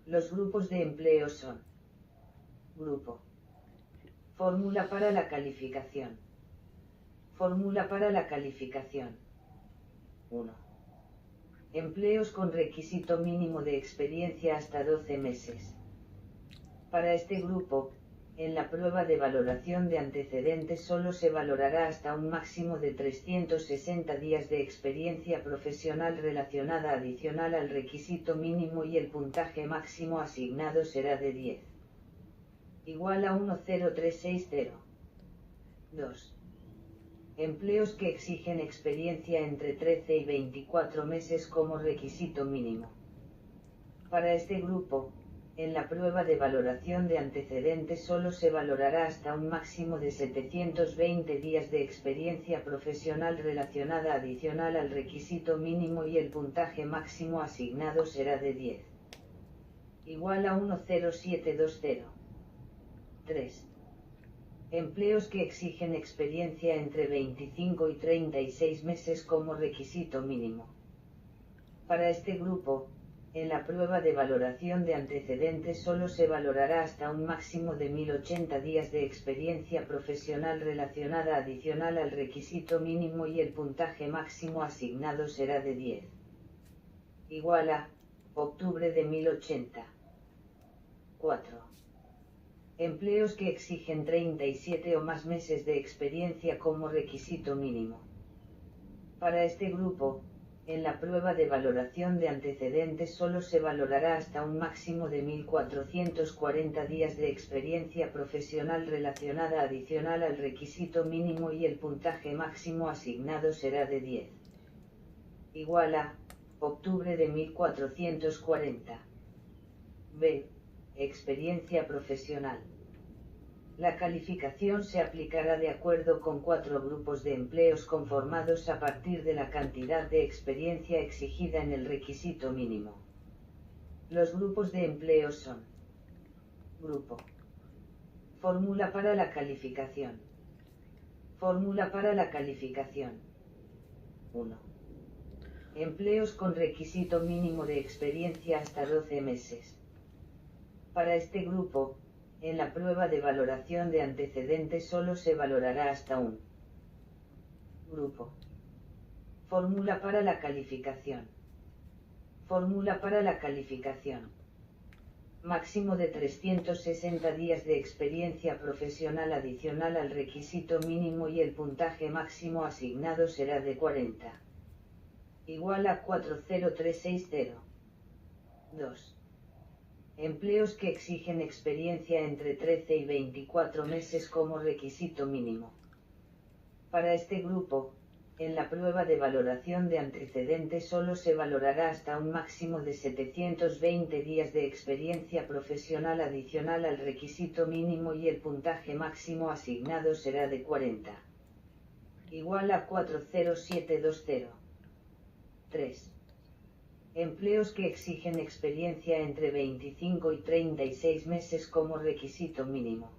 Los grupos de empleo son: Grupo. Fórmula para la calificación. Fórmula para la calificación. 1. Empleos con requisito mínimo de experiencia hasta 12 meses. Para este grupo, en la prueba de valoración de antecedentes solo se valorará hasta un máximo de 360 días de experiencia profesional relacionada adicional al requisito mínimo y el puntaje máximo asignado será de 10. Igual a 10360. 2. Empleos que exigen experiencia entre 13 y 24 meses como requisito mínimo. Para este grupo, en la prueba de valoración de antecedentes solo se valorará hasta un máximo de 720 días de experiencia profesional relacionada adicional al requisito mínimo y el puntaje máximo asignado será de 10. Igual a 10720. 3. Empleos que exigen experiencia entre 25 y 36 meses como requisito mínimo. Para este grupo, en la prueba de valoración de antecedentes solo se valorará hasta un máximo de 1080 días de experiencia profesional relacionada adicional al requisito mínimo y el puntaje máximo asignado será de 10. Igual a, octubre de 1080. 4. Empleos que exigen 37 o más meses de experiencia como requisito mínimo. Para este grupo, en la prueba de valoración de antecedentes solo se valorará hasta un máximo de 1440 días de experiencia profesional relacionada adicional al requisito mínimo y el puntaje máximo asignado será de 10. Igual a, octubre de 1440. B. Experiencia profesional. La calificación se aplicará de acuerdo con 4 grupos de empleos conformados a partir de la cantidad de experiencia exigida en el requisito mínimo. Los grupos de empleos son: Grupo. Fórmula para la calificación. Fórmula para la calificación. 1. Empleos con requisito mínimo de experiencia hasta 12 meses. Para este grupo, en la prueba de valoración de antecedentes solo se valorará hasta un grupo. Fórmula para la calificación. Fórmula para la calificación. Máximo de 360 días de experiencia profesional adicional al requisito mínimo y el puntaje máximo asignado será de 40. Igual a 40360. 2. Empleos que exigen experiencia entre 13 y 24 meses como requisito mínimo. Para este grupo, en la prueba de valoración de antecedentes solo se valorará hasta un máximo de 720 días de experiencia profesional adicional al requisito mínimo y el puntaje máximo asignado será de 40. Igual a 40720. 3. Empleos que exigen experiencia entre 25 y 36 meses como requisito mínimo.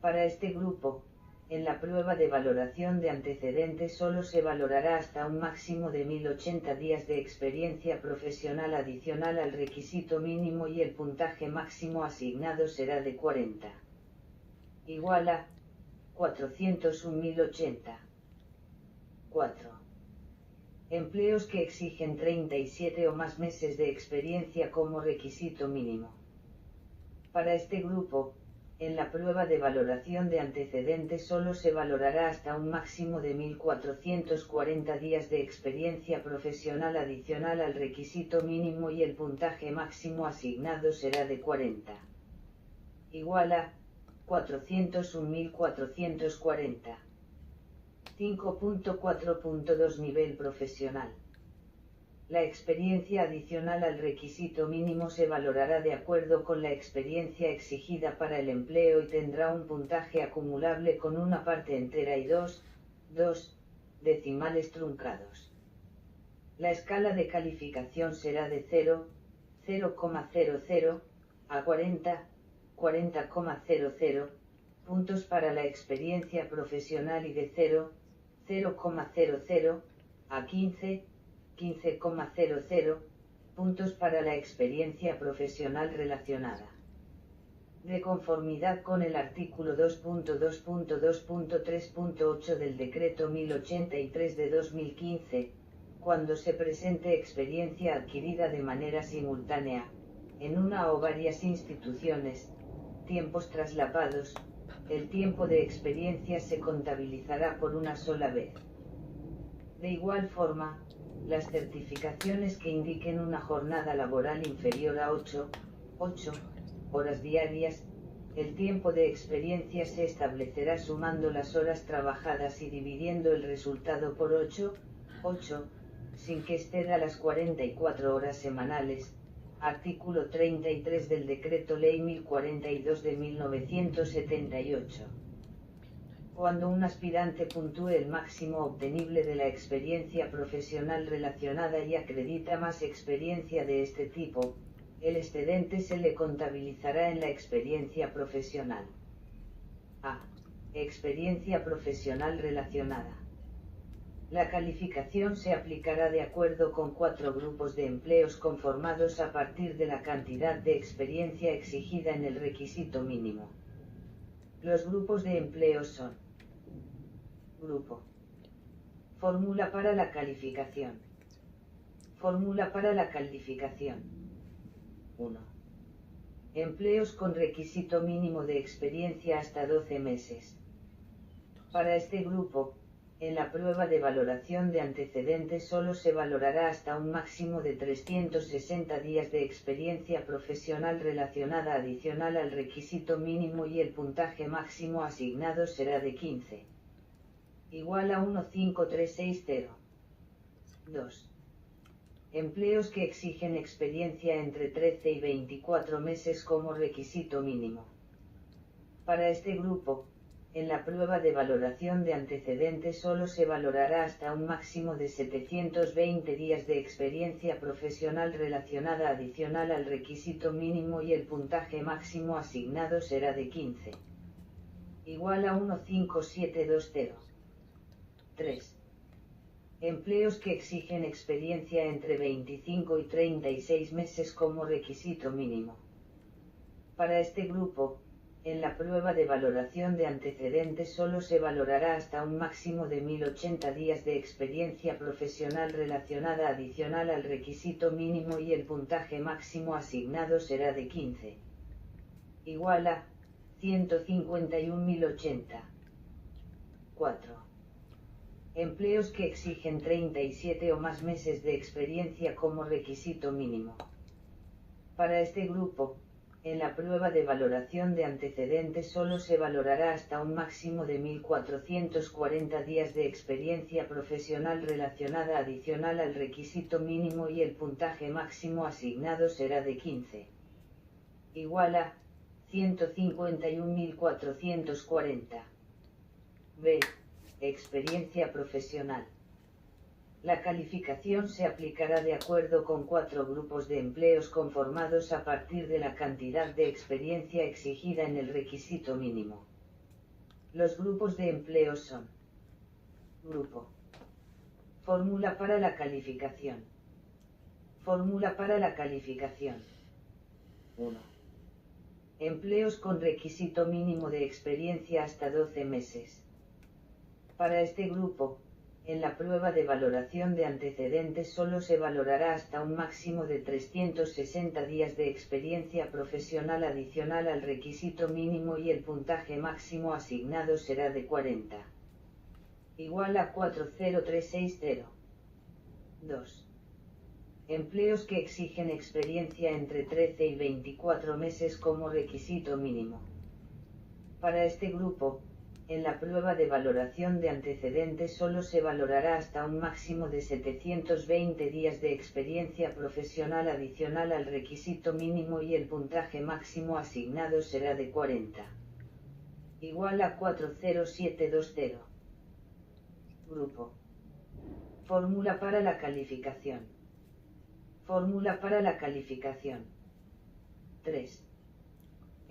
Para este grupo, en la prueba de valoración de antecedentes solo se valorará hasta un máximo de 1080 días de experiencia profesional adicional al requisito mínimo y el puntaje máximo asignado será de 40. Igual a 401.080. 4. Empleos que exigen 37 o más meses de experiencia como requisito mínimo. Para este grupo, en la prueba de valoración de antecedentes solo se valorará hasta un máximo de 1440 días de experiencia profesional adicional al requisito mínimo y el puntaje máximo asignado será de 40. Igual a 401.440. 5.4.2 Nivel profesional. La experiencia adicional al requisito mínimo se valorará de acuerdo con la experiencia exigida para el empleo y tendrá un puntaje acumulable con una parte entera y dos decimales truncados. La escala de calificación será de 0, 0,00 a 40, 40,00 puntos para la experiencia profesional y de 0, 0,00 a 15, 15,00 puntos para la experiencia profesional relacionada. De conformidad con el artículo 2.2.2.3.8 del Decreto 1083 de 2015, cuando se presente experiencia adquirida de manera simultánea, en una o varias instituciones, tiempos traslapados, el tiempo de experiencia se contabilizará por una sola vez. De igual forma, las certificaciones que indiquen una jornada laboral inferior a 8 horas diarias, el tiempo de experiencia se establecerá sumando las horas trabajadas y dividiendo el resultado por 8, sin que exceda las 44 horas semanales, artículo 33 del Decreto Ley 1042 de 1978. Cuando un aspirante puntúe el máximo obtenible de la experiencia profesional relacionada y acredita más experiencia de este tipo, el excedente se le contabilizará en la experiencia profesional. A. Experiencia profesional relacionada. La calificación se aplicará de acuerdo con 4 grupos de empleos conformados a partir de la cantidad de experiencia exigida en el requisito mínimo. Los grupos de empleos son: Grupo. Fórmula para la calificación. Fórmula para la calificación. 1. Empleos con requisito mínimo de experiencia hasta 12 meses. Para este grupo, en la prueba de valoración de antecedentes solo se valorará hasta un máximo de 360 días de experiencia profesional relacionada adicional al requisito mínimo y el puntaje máximo asignado será de 15. Igual a 15360. 2. Empleos que exigen experiencia entre 13 y 24 meses como requisito mínimo. Para este grupo, en la prueba de valoración de antecedentes solo se valorará hasta un máximo de 720 días de experiencia profesional relacionada adicional al requisito mínimo y el puntaje máximo asignado será de 15. Igual a 15720. 3. Empleos que exigen experiencia entre 25 y 36 meses como requisito mínimo. Para este grupo, en la prueba de valoración de antecedentes solo se valorará hasta un máximo de 1080 días de experiencia profesional relacionada adicional al requisito mínimo y el puntaje máximo asignado será de 15. Igual a 151.080. 4. Empleos que exigen 37 o más meses de experiencia como requisito mínimo. Para este grupo, en la prueba de valoración de antecedentes solo se valorará hasta un máximo de 1440 días de experiencia profesional relacionada adicional al requisito mínimo y el puntaje máximo asignado será de 15. Igual a 151.440. B. Experiencia profesional. La calificación se aplicará de acuerdo con 4 grupos de empleos conformados a partir de la cantidad de experiencia exigida en el requisito mínimo. Los grupos de empleos son: Grupo. Fórmula para la calificación. Fórmula para la calificación. 1. Empleos con requisito mínimo de experiencia hasta 12 meses. Para este grupo, en la prueba de valoración de antecedentes solo se valorará hasta un máximo de 360 días de experiencia profesional adicional al requisito mínimo y el puntaje máximo asignado será de 40. Igual a 40360. 2. Empleos que exigen experiencia entre 13 y 24 meses como requisito mínimo. Para este grupo, en la prueba de valoración de antecedentes solo se valorará hasta un máximo de 720 días de experiencia profesional adicional al requisito mínimo y el puntaje máximo asignado será de 40. Igual a 40720. Grupo. Fórmula para la calificación. Fórmula para la calificación. 3.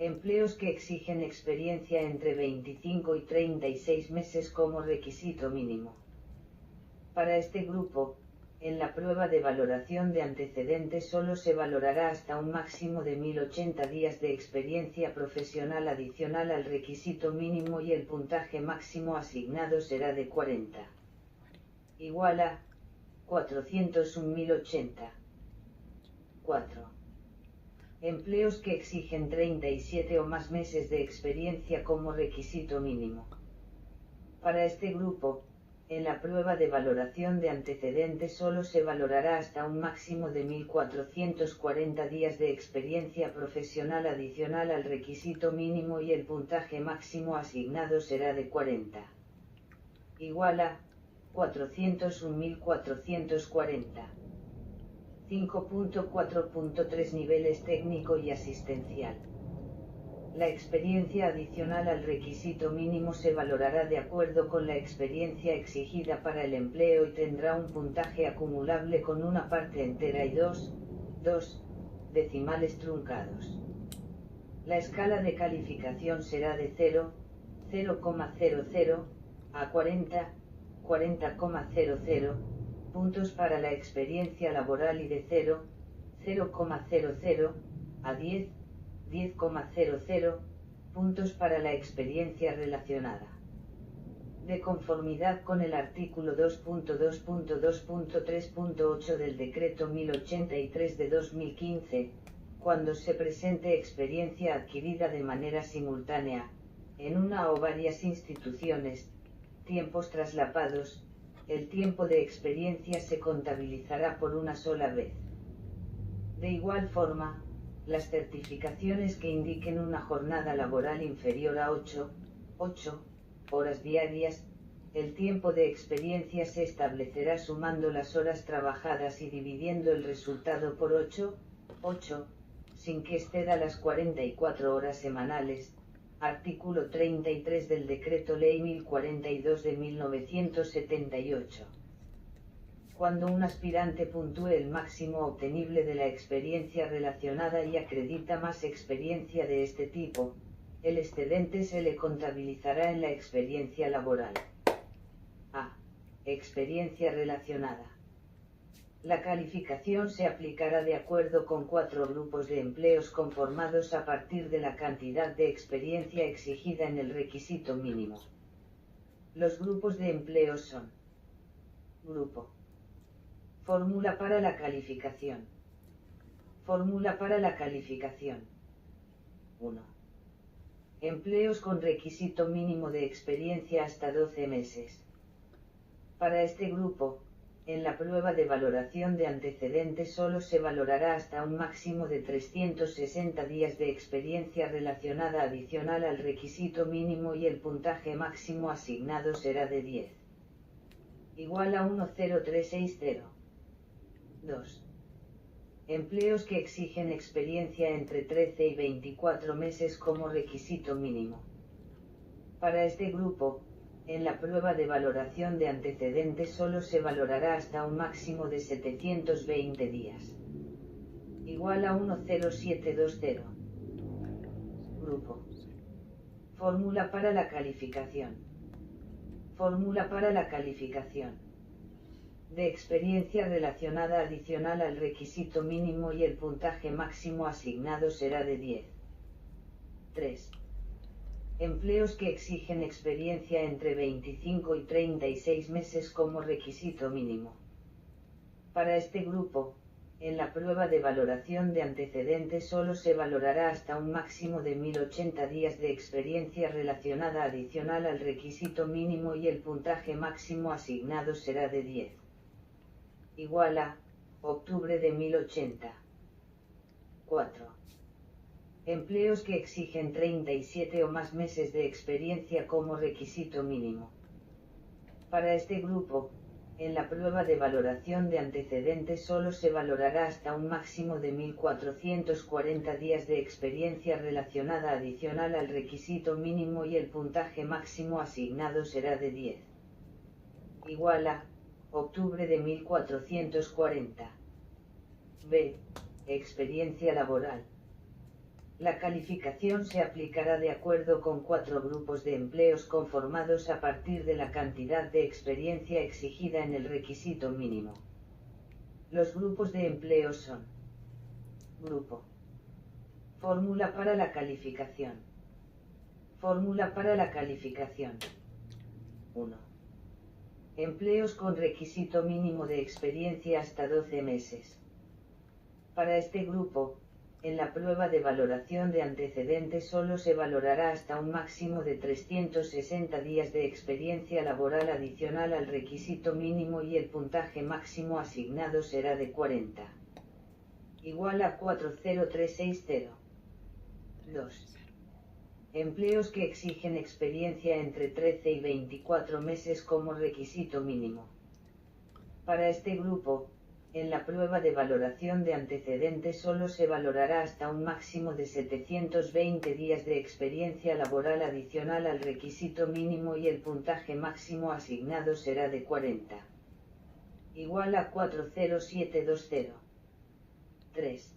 Empleos que exigen experiencia entre 25 y 36 meses como requisito mínimo. Para este grupo, en la prueba de valoración de antecedentes solo se valorará hasta un máximo de 1080 días de experiencia profesional adicional al requisito mínimo y el puntaje máximo asignado será de 40. Igual a 401.080. 4. Empleos que exigen 37 o más meses de experiencia como requisito mínimo. Para este grupo, en la prueba de valoración de antecedentes solo se valorará hasta un máximo de 1440 días de experiencia profesional adicional al requisito mínimo y el puntaje máximo asignado será de 40. Igual a 401.440. 5.4.3 Niveles técnico y asistencial. La experiencia adicional al requisito mínimo se valorará de acuerdo con la experiencia exigida para el empleo y tendrá un puntaje acumulable con una parte entera y dos decimales truncados. La escala de calificación será de 0, 0,00 a 40, 40,00 puntos para la experiencia laboral y de 0, 0,00 a 10, 10,00 puntos para la experiencia relacionada. De conformidad con el artículo 2.2.2.3.8 del Decreto 1083 de 2015, cuando se presente experiencia adquirida de manera simultánea, en una o varias instituciones, tiempos traslapados, el tiempo de experiencia se contabilizará por una sola vez. De igual forma, las certificaciones que indiquen una jornada laboral inferior a 8 horas diarias, el tiempo de experiencia se establecerá sumando las horas trabajadas y dividiendo el resultado por 8, sin que exceda las 44 horas semanales. Artículo 33 del Decreto Ley 1042 de 1978. Cuando un aspirante puntúe el máximo obtenible de la experiencia relacionada y acredita más experiencia de este tipo, el excedente se le contabilizará en la experiencia laboral. A. Experiencia relacionada. La calificación se aplicará de acuerdo con 4 grupos de empleos conformados a partir de la cantidad de experiencia exigida en el requisito mínimo. Los grupos de empleos son: Grupo. Fórmula para la calificación. Fórmula para la calificación. 1. Empleos con requisito mínimo de experiencia hasta 12 meses. Para este grupo, en la prueba de valoración de antecedentes solo se valorará hasta un máximo de 360 días de experiencia relacionada adicional al requisito mínimo y el puntaje máximo asignado será de 10. Igual a 10360. 2. Empleos que exigen experiencia entre 13 y 24 meses como requisito mínimo. Para este grupo, en la prueba de valoración de antecedentes solo se valorará hasta un máximo de 720 días. Igual a 10720. Grupo. Fórmula para la calificación. Fórmula para la calificación. De experiencia relacionada adicional al requisito mínimo y el puntaje máximo asignado será de 10. 3. Empleos que exigen experiencia entre 25 y 36 meses como requisito mínimo. Para este grupo, en la prueba de valoración de antecedentes solo se valorará hasta un máximo de 1080 días de experiencia relacionada adicional al requisito mínimo y el puntaje máximo asignado será de 10. Igual a, octubre de 1080. 4. Empleos que exigen 37 o más meses de experiencia como requisito mínimo. Para este grupo, en la prueba de valoración de antecedentes solo se valorará hasta un máximo de 1440 días de experiencia relacionada adicional al requisito mínimo y el puntaje máximo asignado será de 10. Igual a, octubre de 1440. B. Experiencia laboral. La calificación se aplicará de acuerdo con 4 grupos de empleos conformados a partir de la cantidad de experiencia exigida en el requisito mínimo. Los grupos de empleos son: Grupo. Fórmula para la calificación. Fórmula para la calificación. 1. Empleos con requisito mínimo de experiencia hasta 12 meses. Para este grupo, en la prueba de valoración de antecedentes solo se valorará hasta un máximo de 360 días de experiencia laboral adicional al requisito mínimo y el puntaje máximo asignado será de 40. Igual a 40360. 2. Empleos que exigen experiencia entre 13 y 24 meses como requisito mínimo. Para este grupo, en la prueba de valoración de antecedentes solo se valorará hasta un máximo de 720 días de experiencia laboral adicional al requisito mínimo y el puntaje máximo asignado será de 40. Igual a 40720. 3.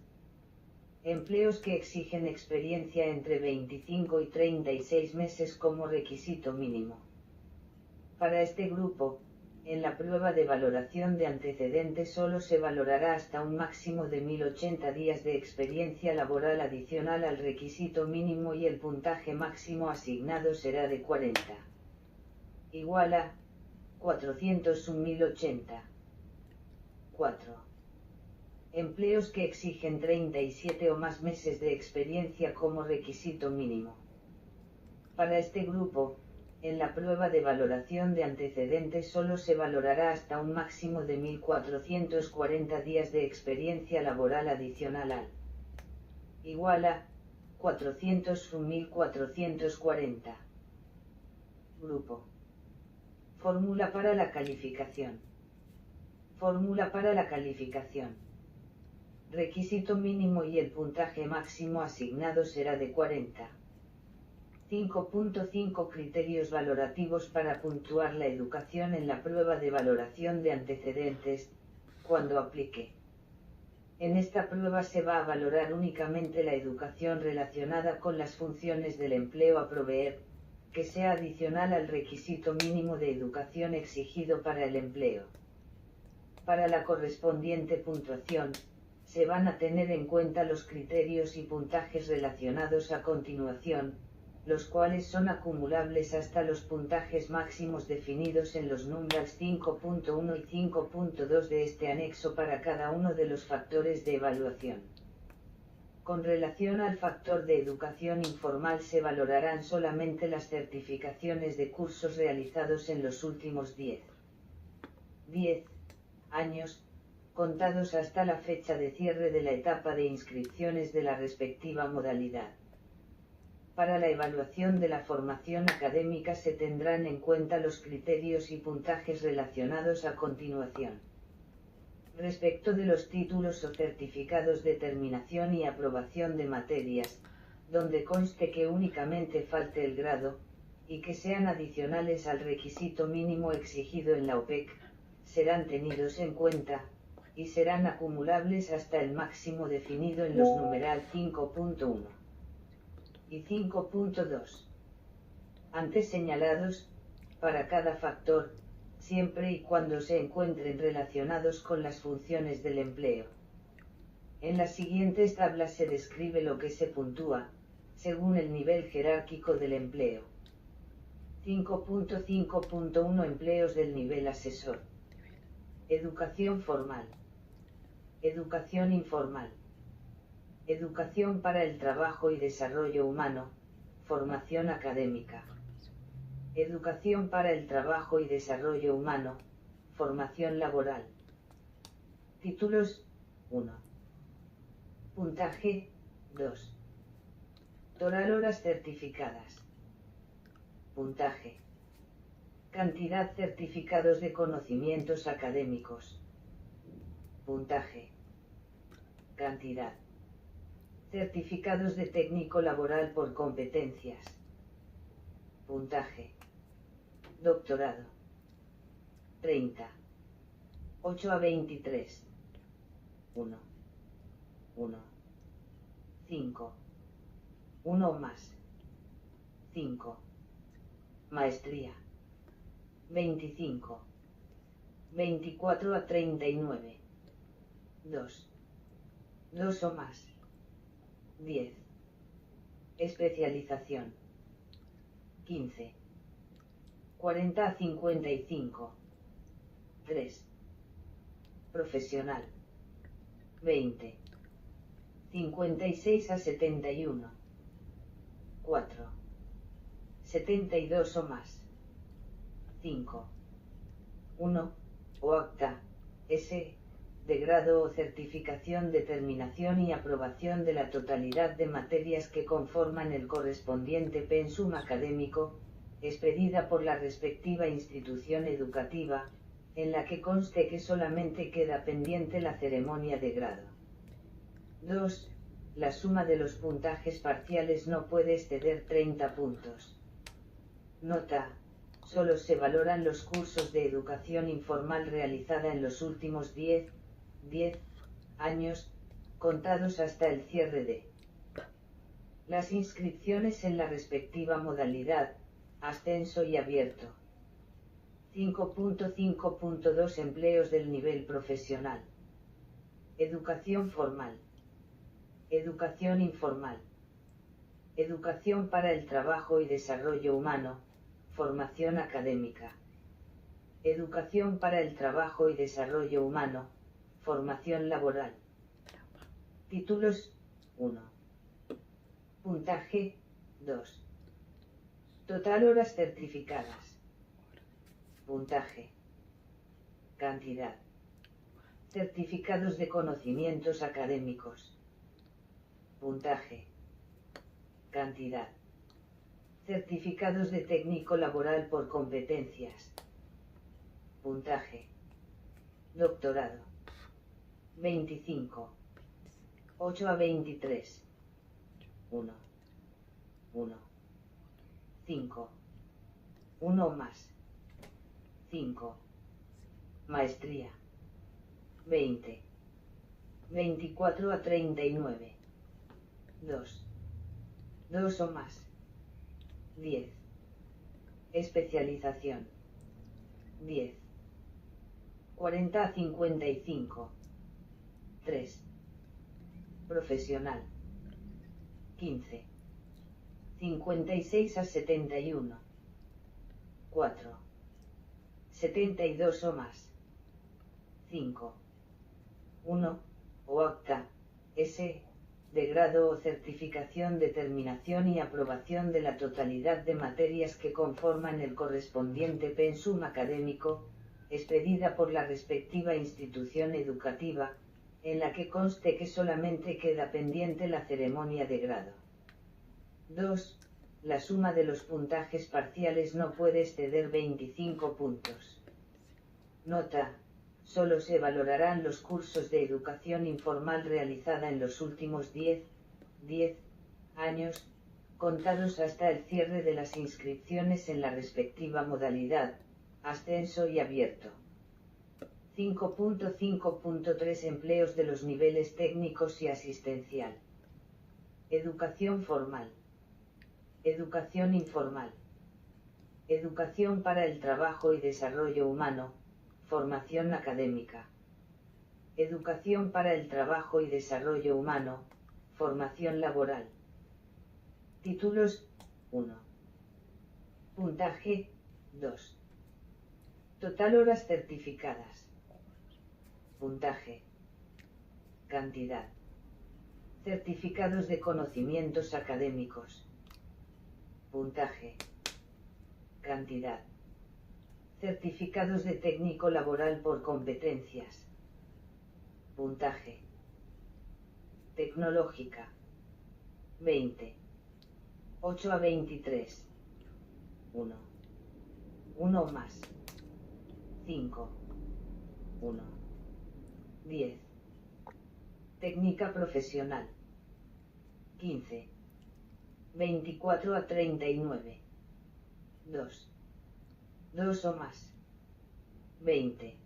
Empleos que exigen experiencia entre 25 y 36 meses como requisito mínimo. Para este grupo, en la prueba de valoración de antecedentes solo se valorará hasta un máximo de 1080 días de experiencia laboral adicional al requisito mínimo y el puntaje máximo asignado será de 40. Igual a 401.080. 4. Empleos que exigen 37 o más meses de experiencia como requisito mínimo. Para este grupo, en la prueba de valoración de antecedentes solo se valorará hasta un máximo de 1440 días de experiencia laboral adicional al igual a 401.440. Grupo. Fórmula para la calificación. Fórmula para la calificación. Requisito mínimo y el puntaje máximo asignado será de 40. 5.5 Criterios valorativos para puntuar la educación en la prueba de valoración de antecedentes, cuando aplique. En esta prueba se va a valorar únicamente la educación relacionada con las funciones del empleo a proveer, que sea adicional al requisito mínimo de educación exigido para el empleo. Para la correspondiente puntuación, se van a tener en cuenta los criterios y puntajes relacionados a continuación, los cuales son acumulables hasta los puntajes máximos definidos en los numerals 5.1 y 5.2 de este anexo para cada uno de los factores de evaluación. Con relación al factor de educación informal se valorarán solamente las certificaciones de cursos realizados en los últimos 10 años, contados hasta la fecha de cierre de la etapa de inscripciones de la respectiva modalidad. Para la evaluación de la formación académica se tendrán en cuenta los criterios y puntajes relacionados a continuación. Respecto de los títulos o certificados de terminación y aprobación de materias, donde conste que únicamente falte el grado, y que sean adicionales al requisito mínimo exigido en la OPEC, serán tenidos en cuenta, y serán acumulables hasta el máximo definido en los numeral 5.1 y 5.2. Antes señalados, para cada factor, siempre y cuando se encuentren relacionados con las funciones del empleo. En las siguientes tablas se describe lo que se puntúa, según el nivel jerárquico del empleo. 5.5.1 Empleos del nivel asesor. Educación formal. Educación informal. Educación para el trabajo y desarrollo humano, formación académica. Educación para el trabajo y desarrollo humano, formación laboral. Títulos, 1. Puntaje, 2. Total horas certificadas. Puntaje. Cantidad certificados de conocimientos académicos. Puntaje. Cantidad. Certificados de técnico laboral por competencias. Puntaje. Doctorado. 30. 8 a 23. 1. 5. 1 o más. 5. Maestría. 25. 24 a 39. 2. 2 o más. 10. Especialización. 15. 40 a 55. 3. Profesional. 20. 56 a 71. 4. 72 o más. 5. 1. O acta, S. De grado o certificación de terminación y aprobación de la totalidad de materias que conforman el correspondiente pensum académico, expedida por la respectiva institución educativa, en la que conste que solamente queda pendiente la ceremonia de grado. 2. La suma de los puntajes parciales no puede exceder 30 puntos. Nota: solo se valoran los cursos de educación informal realizada en los últimos 10 años, contados hasta el cierre de las inscripciones en la respectiva modalidad, ascenso y abierto. 5.5.2 Empleos del nivel profesional. Educación formal. Educación informal. Educación para el trabajo y desarrollo humano, formación académica. Educación para el trabajo y desarrollo humano, formación laboral. Títulos: 1. Puntaje: 2. Total horas certificadas. Puntaje. Cantidad. Certificados de conocimientos académicos. Puntaje. Cantidad. Certificados de técnico laboral por competencias. Puntaje. Doctorado. 25. 8 a 23. 1. 5. 1 o más. 5. Maestría. 20. 24 a 39. 2. 2 o más. 10. Especialización. 10. 40 a 55. 3. Profesional. 15. 56 a 71. 4. 72 o más. 5. 1. O acta, S, de grado o certificación, determinación y aprobación de la totalidad de materias que conforman el correspondiente pensum académico, expedida por la respectiva institución educativa, en la que conste que solamente queda pendiente la ceremonia de grado. 2. La suma de los puntajes parciales no puede exceder 25 puntos. Nota: solo se valorarán los cursos de educación informal realizada en los últimos 10 años, contados hasta el cierre de las inscripciones en la respectiva modalidad, ascenso y abierto. 5.5.3 Empleos de los niveles técnicos y asistencial. Educación formal. Educación informal. Educación para el trabajo y desarrollo humano, formación académica. Educación para el trabajo y desarrollo humano, formación laboral. Títulos: 1. Puntaje: 2. Total horas certificadas. Puntaje. Cantidad. Certificados de conocimientos académicos. Puntaje. Cantidad. Certificados de técnico laboral por competencias. Puntaje. Tecnológica. 20. 8 a 23. 1. 1 o más. 5. 1. 10. Técnica profesional. 15. 24 a 39. 2. 2 o más. 20.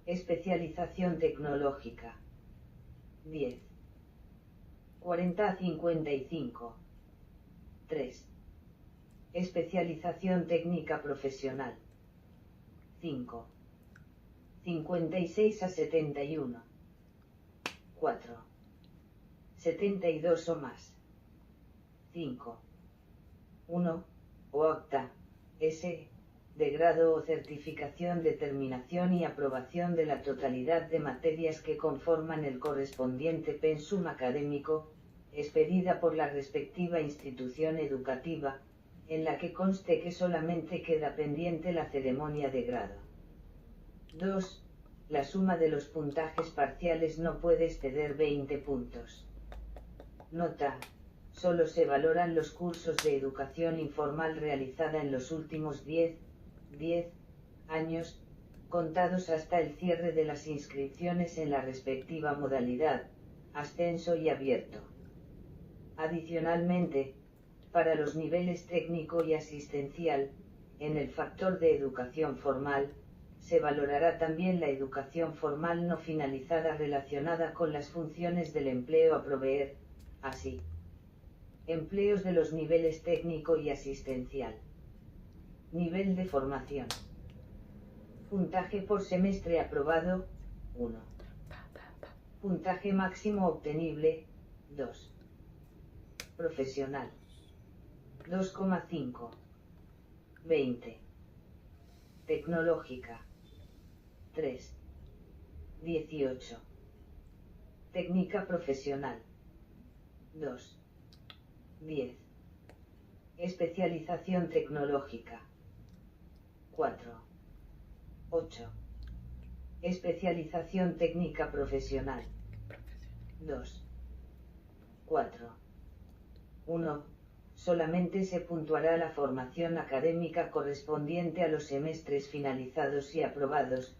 Especialización tecnológica. 10. 40 a 55. 3. Especialización técnica profesional. 5. 56 a 71. 4. 72 o más. 5. 1. O acta, S, de grado o certificación, determinación y aprobación de la totalidad de materias que conforman el correspondiente pensum académico, expedida por la respectiva institución educativa, en la que conste que solamente queda pendiente la ceremonia de grado. 2. La suma de los puntajes parciales no puede exceder 20 puntos. Nota: solo se valoran los cursos de educación informal realizada en los últimos 10 años, contados hasta el cierre de las inscripciones en la respectiva modalidad, ascenso y abierto. Adicionalmente, para los niveles técnico y asistencial, en el factor de educación formal, se valorará también la educación formal no finalizada relacionada con las funciones del empleo a proveer, así. Empleos de los niveles técnico y asistencial. Nivel de formación. Puntaje por semestre aprobado, 1. Puntaje máximo obtenible, 2. Profesional. 2,5. 20. Tecnológica. 3. 18. Técnica profesional. 2. 10. Especialización tecnológica. 4. 8. Especialización técnica profesional. 2. 4. 1. Solamente se puntuará la formación académica correspondiente a los semestres finalizados y aprobados,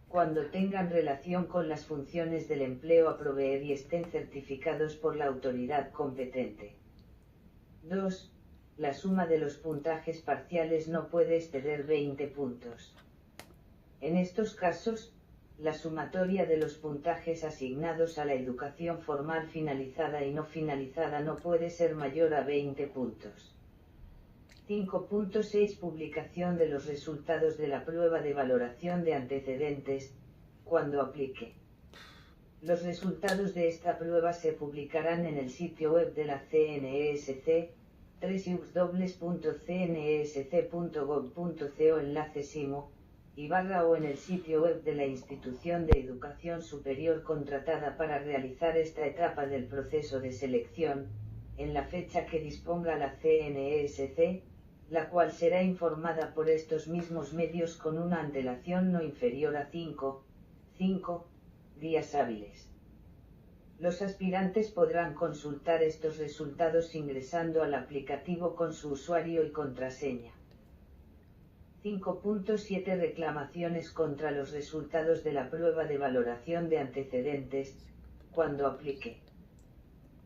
cuando tengan relación con las funciones del empleo a proveer y estén certificados por la autoridad competente. 2. La suma de los puntajes parciales no puede exceder 20 puntos. En estos casos, la sumatoria de los puntajes asignados a la educación formal finalizada y no finalizada no puede ser mayor a 20 puntos. 5.6 Publicación de los resultados de la prueba de valoración de antecedentes, cuando aplique. Los resultados de esta prueba se publicarán en el sitio web de la CNESC, www.cnsc.gov.co enlace simo, o en el sitio web de la institución de educación superior contratada para realizar esta etapa del proceso de selección, en la fecha que disponga la CNESC, la cual será informada por estos mismos medios con una antelación no inferior a 5 días hábiles. Los aspirantes podrán consultar estos resultados ingresando al aplicativo con su usuario y contraseña. 5.7 Reclamaciones contra los resultados de la prueba de valoración de antecedentes, cuando aplique.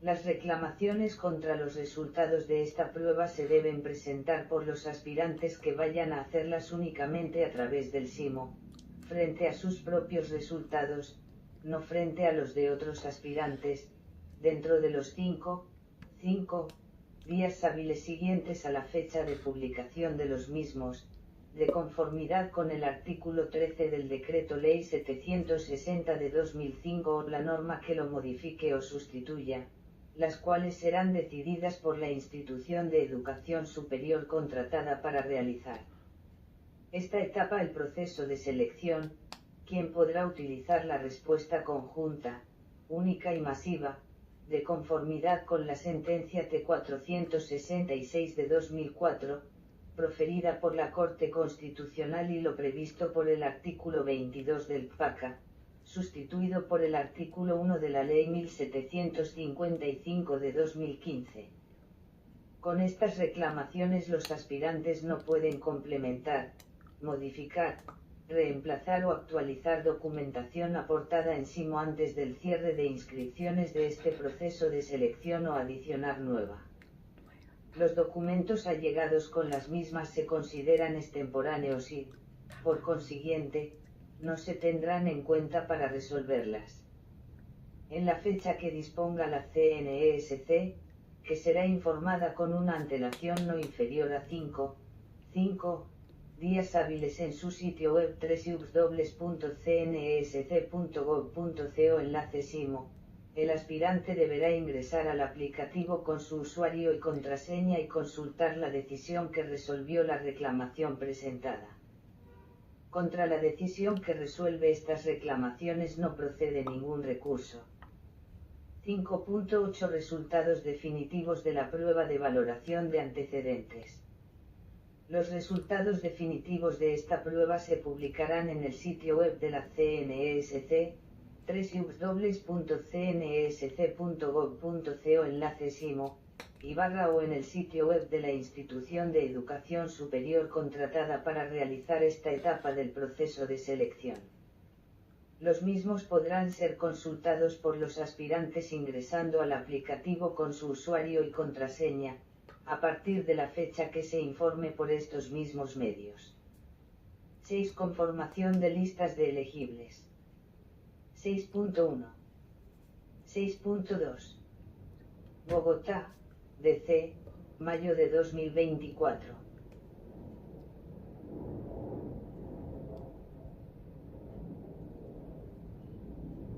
Las reclamaciones contra los resultados de esta prueba se deben presentar por los aspirantes que vayan a hacerlas únicamente a través del SIMO, frente a sus propios resultados, no frente a los de otros aspirantes, dentro de los 5 días hábiles siguientes a la fecha de publicación de los mismos, de conformidad con el artículo 13 del Decreto Ley 760 de 2005 o la norma que lo modifique o sustituya, las cuales serán decididas por la institución de educación superior contratada para realizar esta etapa del proceso de selección, quien podrá utilizar la respuesta conjunta, única y masiva, de conformidad con la sentencia T466 de 2004, proferida por la Corte Constitucional y lo previsto por el artículo 22 del PACA, sustituido por el artículo 1 de la Ley 1755 de 2015. Con estas reclamaciones los aspirantes no pueden complementar, modificar, reemplazar o actualizar documentación aportada en SIMO antes del cierre de inscripciones de este proceso de selección o adicionar nueva. Los documentos allegados con las mismas se consideran extemporáneos y, por consiguiente, no se tendrán en cuenta para resolverlas. En la fecha que disponga la CNESC, que será informada con una antelación no inferior a 5 días hábiles en su sitio web www.cnsc.gov.co enlace SIMO, el aspirante deberá ingresar al aplicativo con su usuario y contraseña y consultar la decisión que resolvió la reclamación presentada. Contra la decisión que resuelve estas reclamaciones no procede ningún recurso. 5.8 Resultados definitivos de la prueba de valoración de antecedentes. Los resultados definitivos de esta prueba se publicarán en el sitio web de la CNESC, www.cnsc.gov.co enlace SIMO, y o en el sitio web de la institución de educación superior contratada para realizar esta etapa del proceso de selección. Los mismos podrán ser consultados por los aspirantes ingresando al aplicativo con su usuario y contraseña, a partir de la fecha que se informe por estos mismos medios. 6. Conformación de listas de elegibles. 6.1. 6.2. Bogotá, DC, mayo de 2024.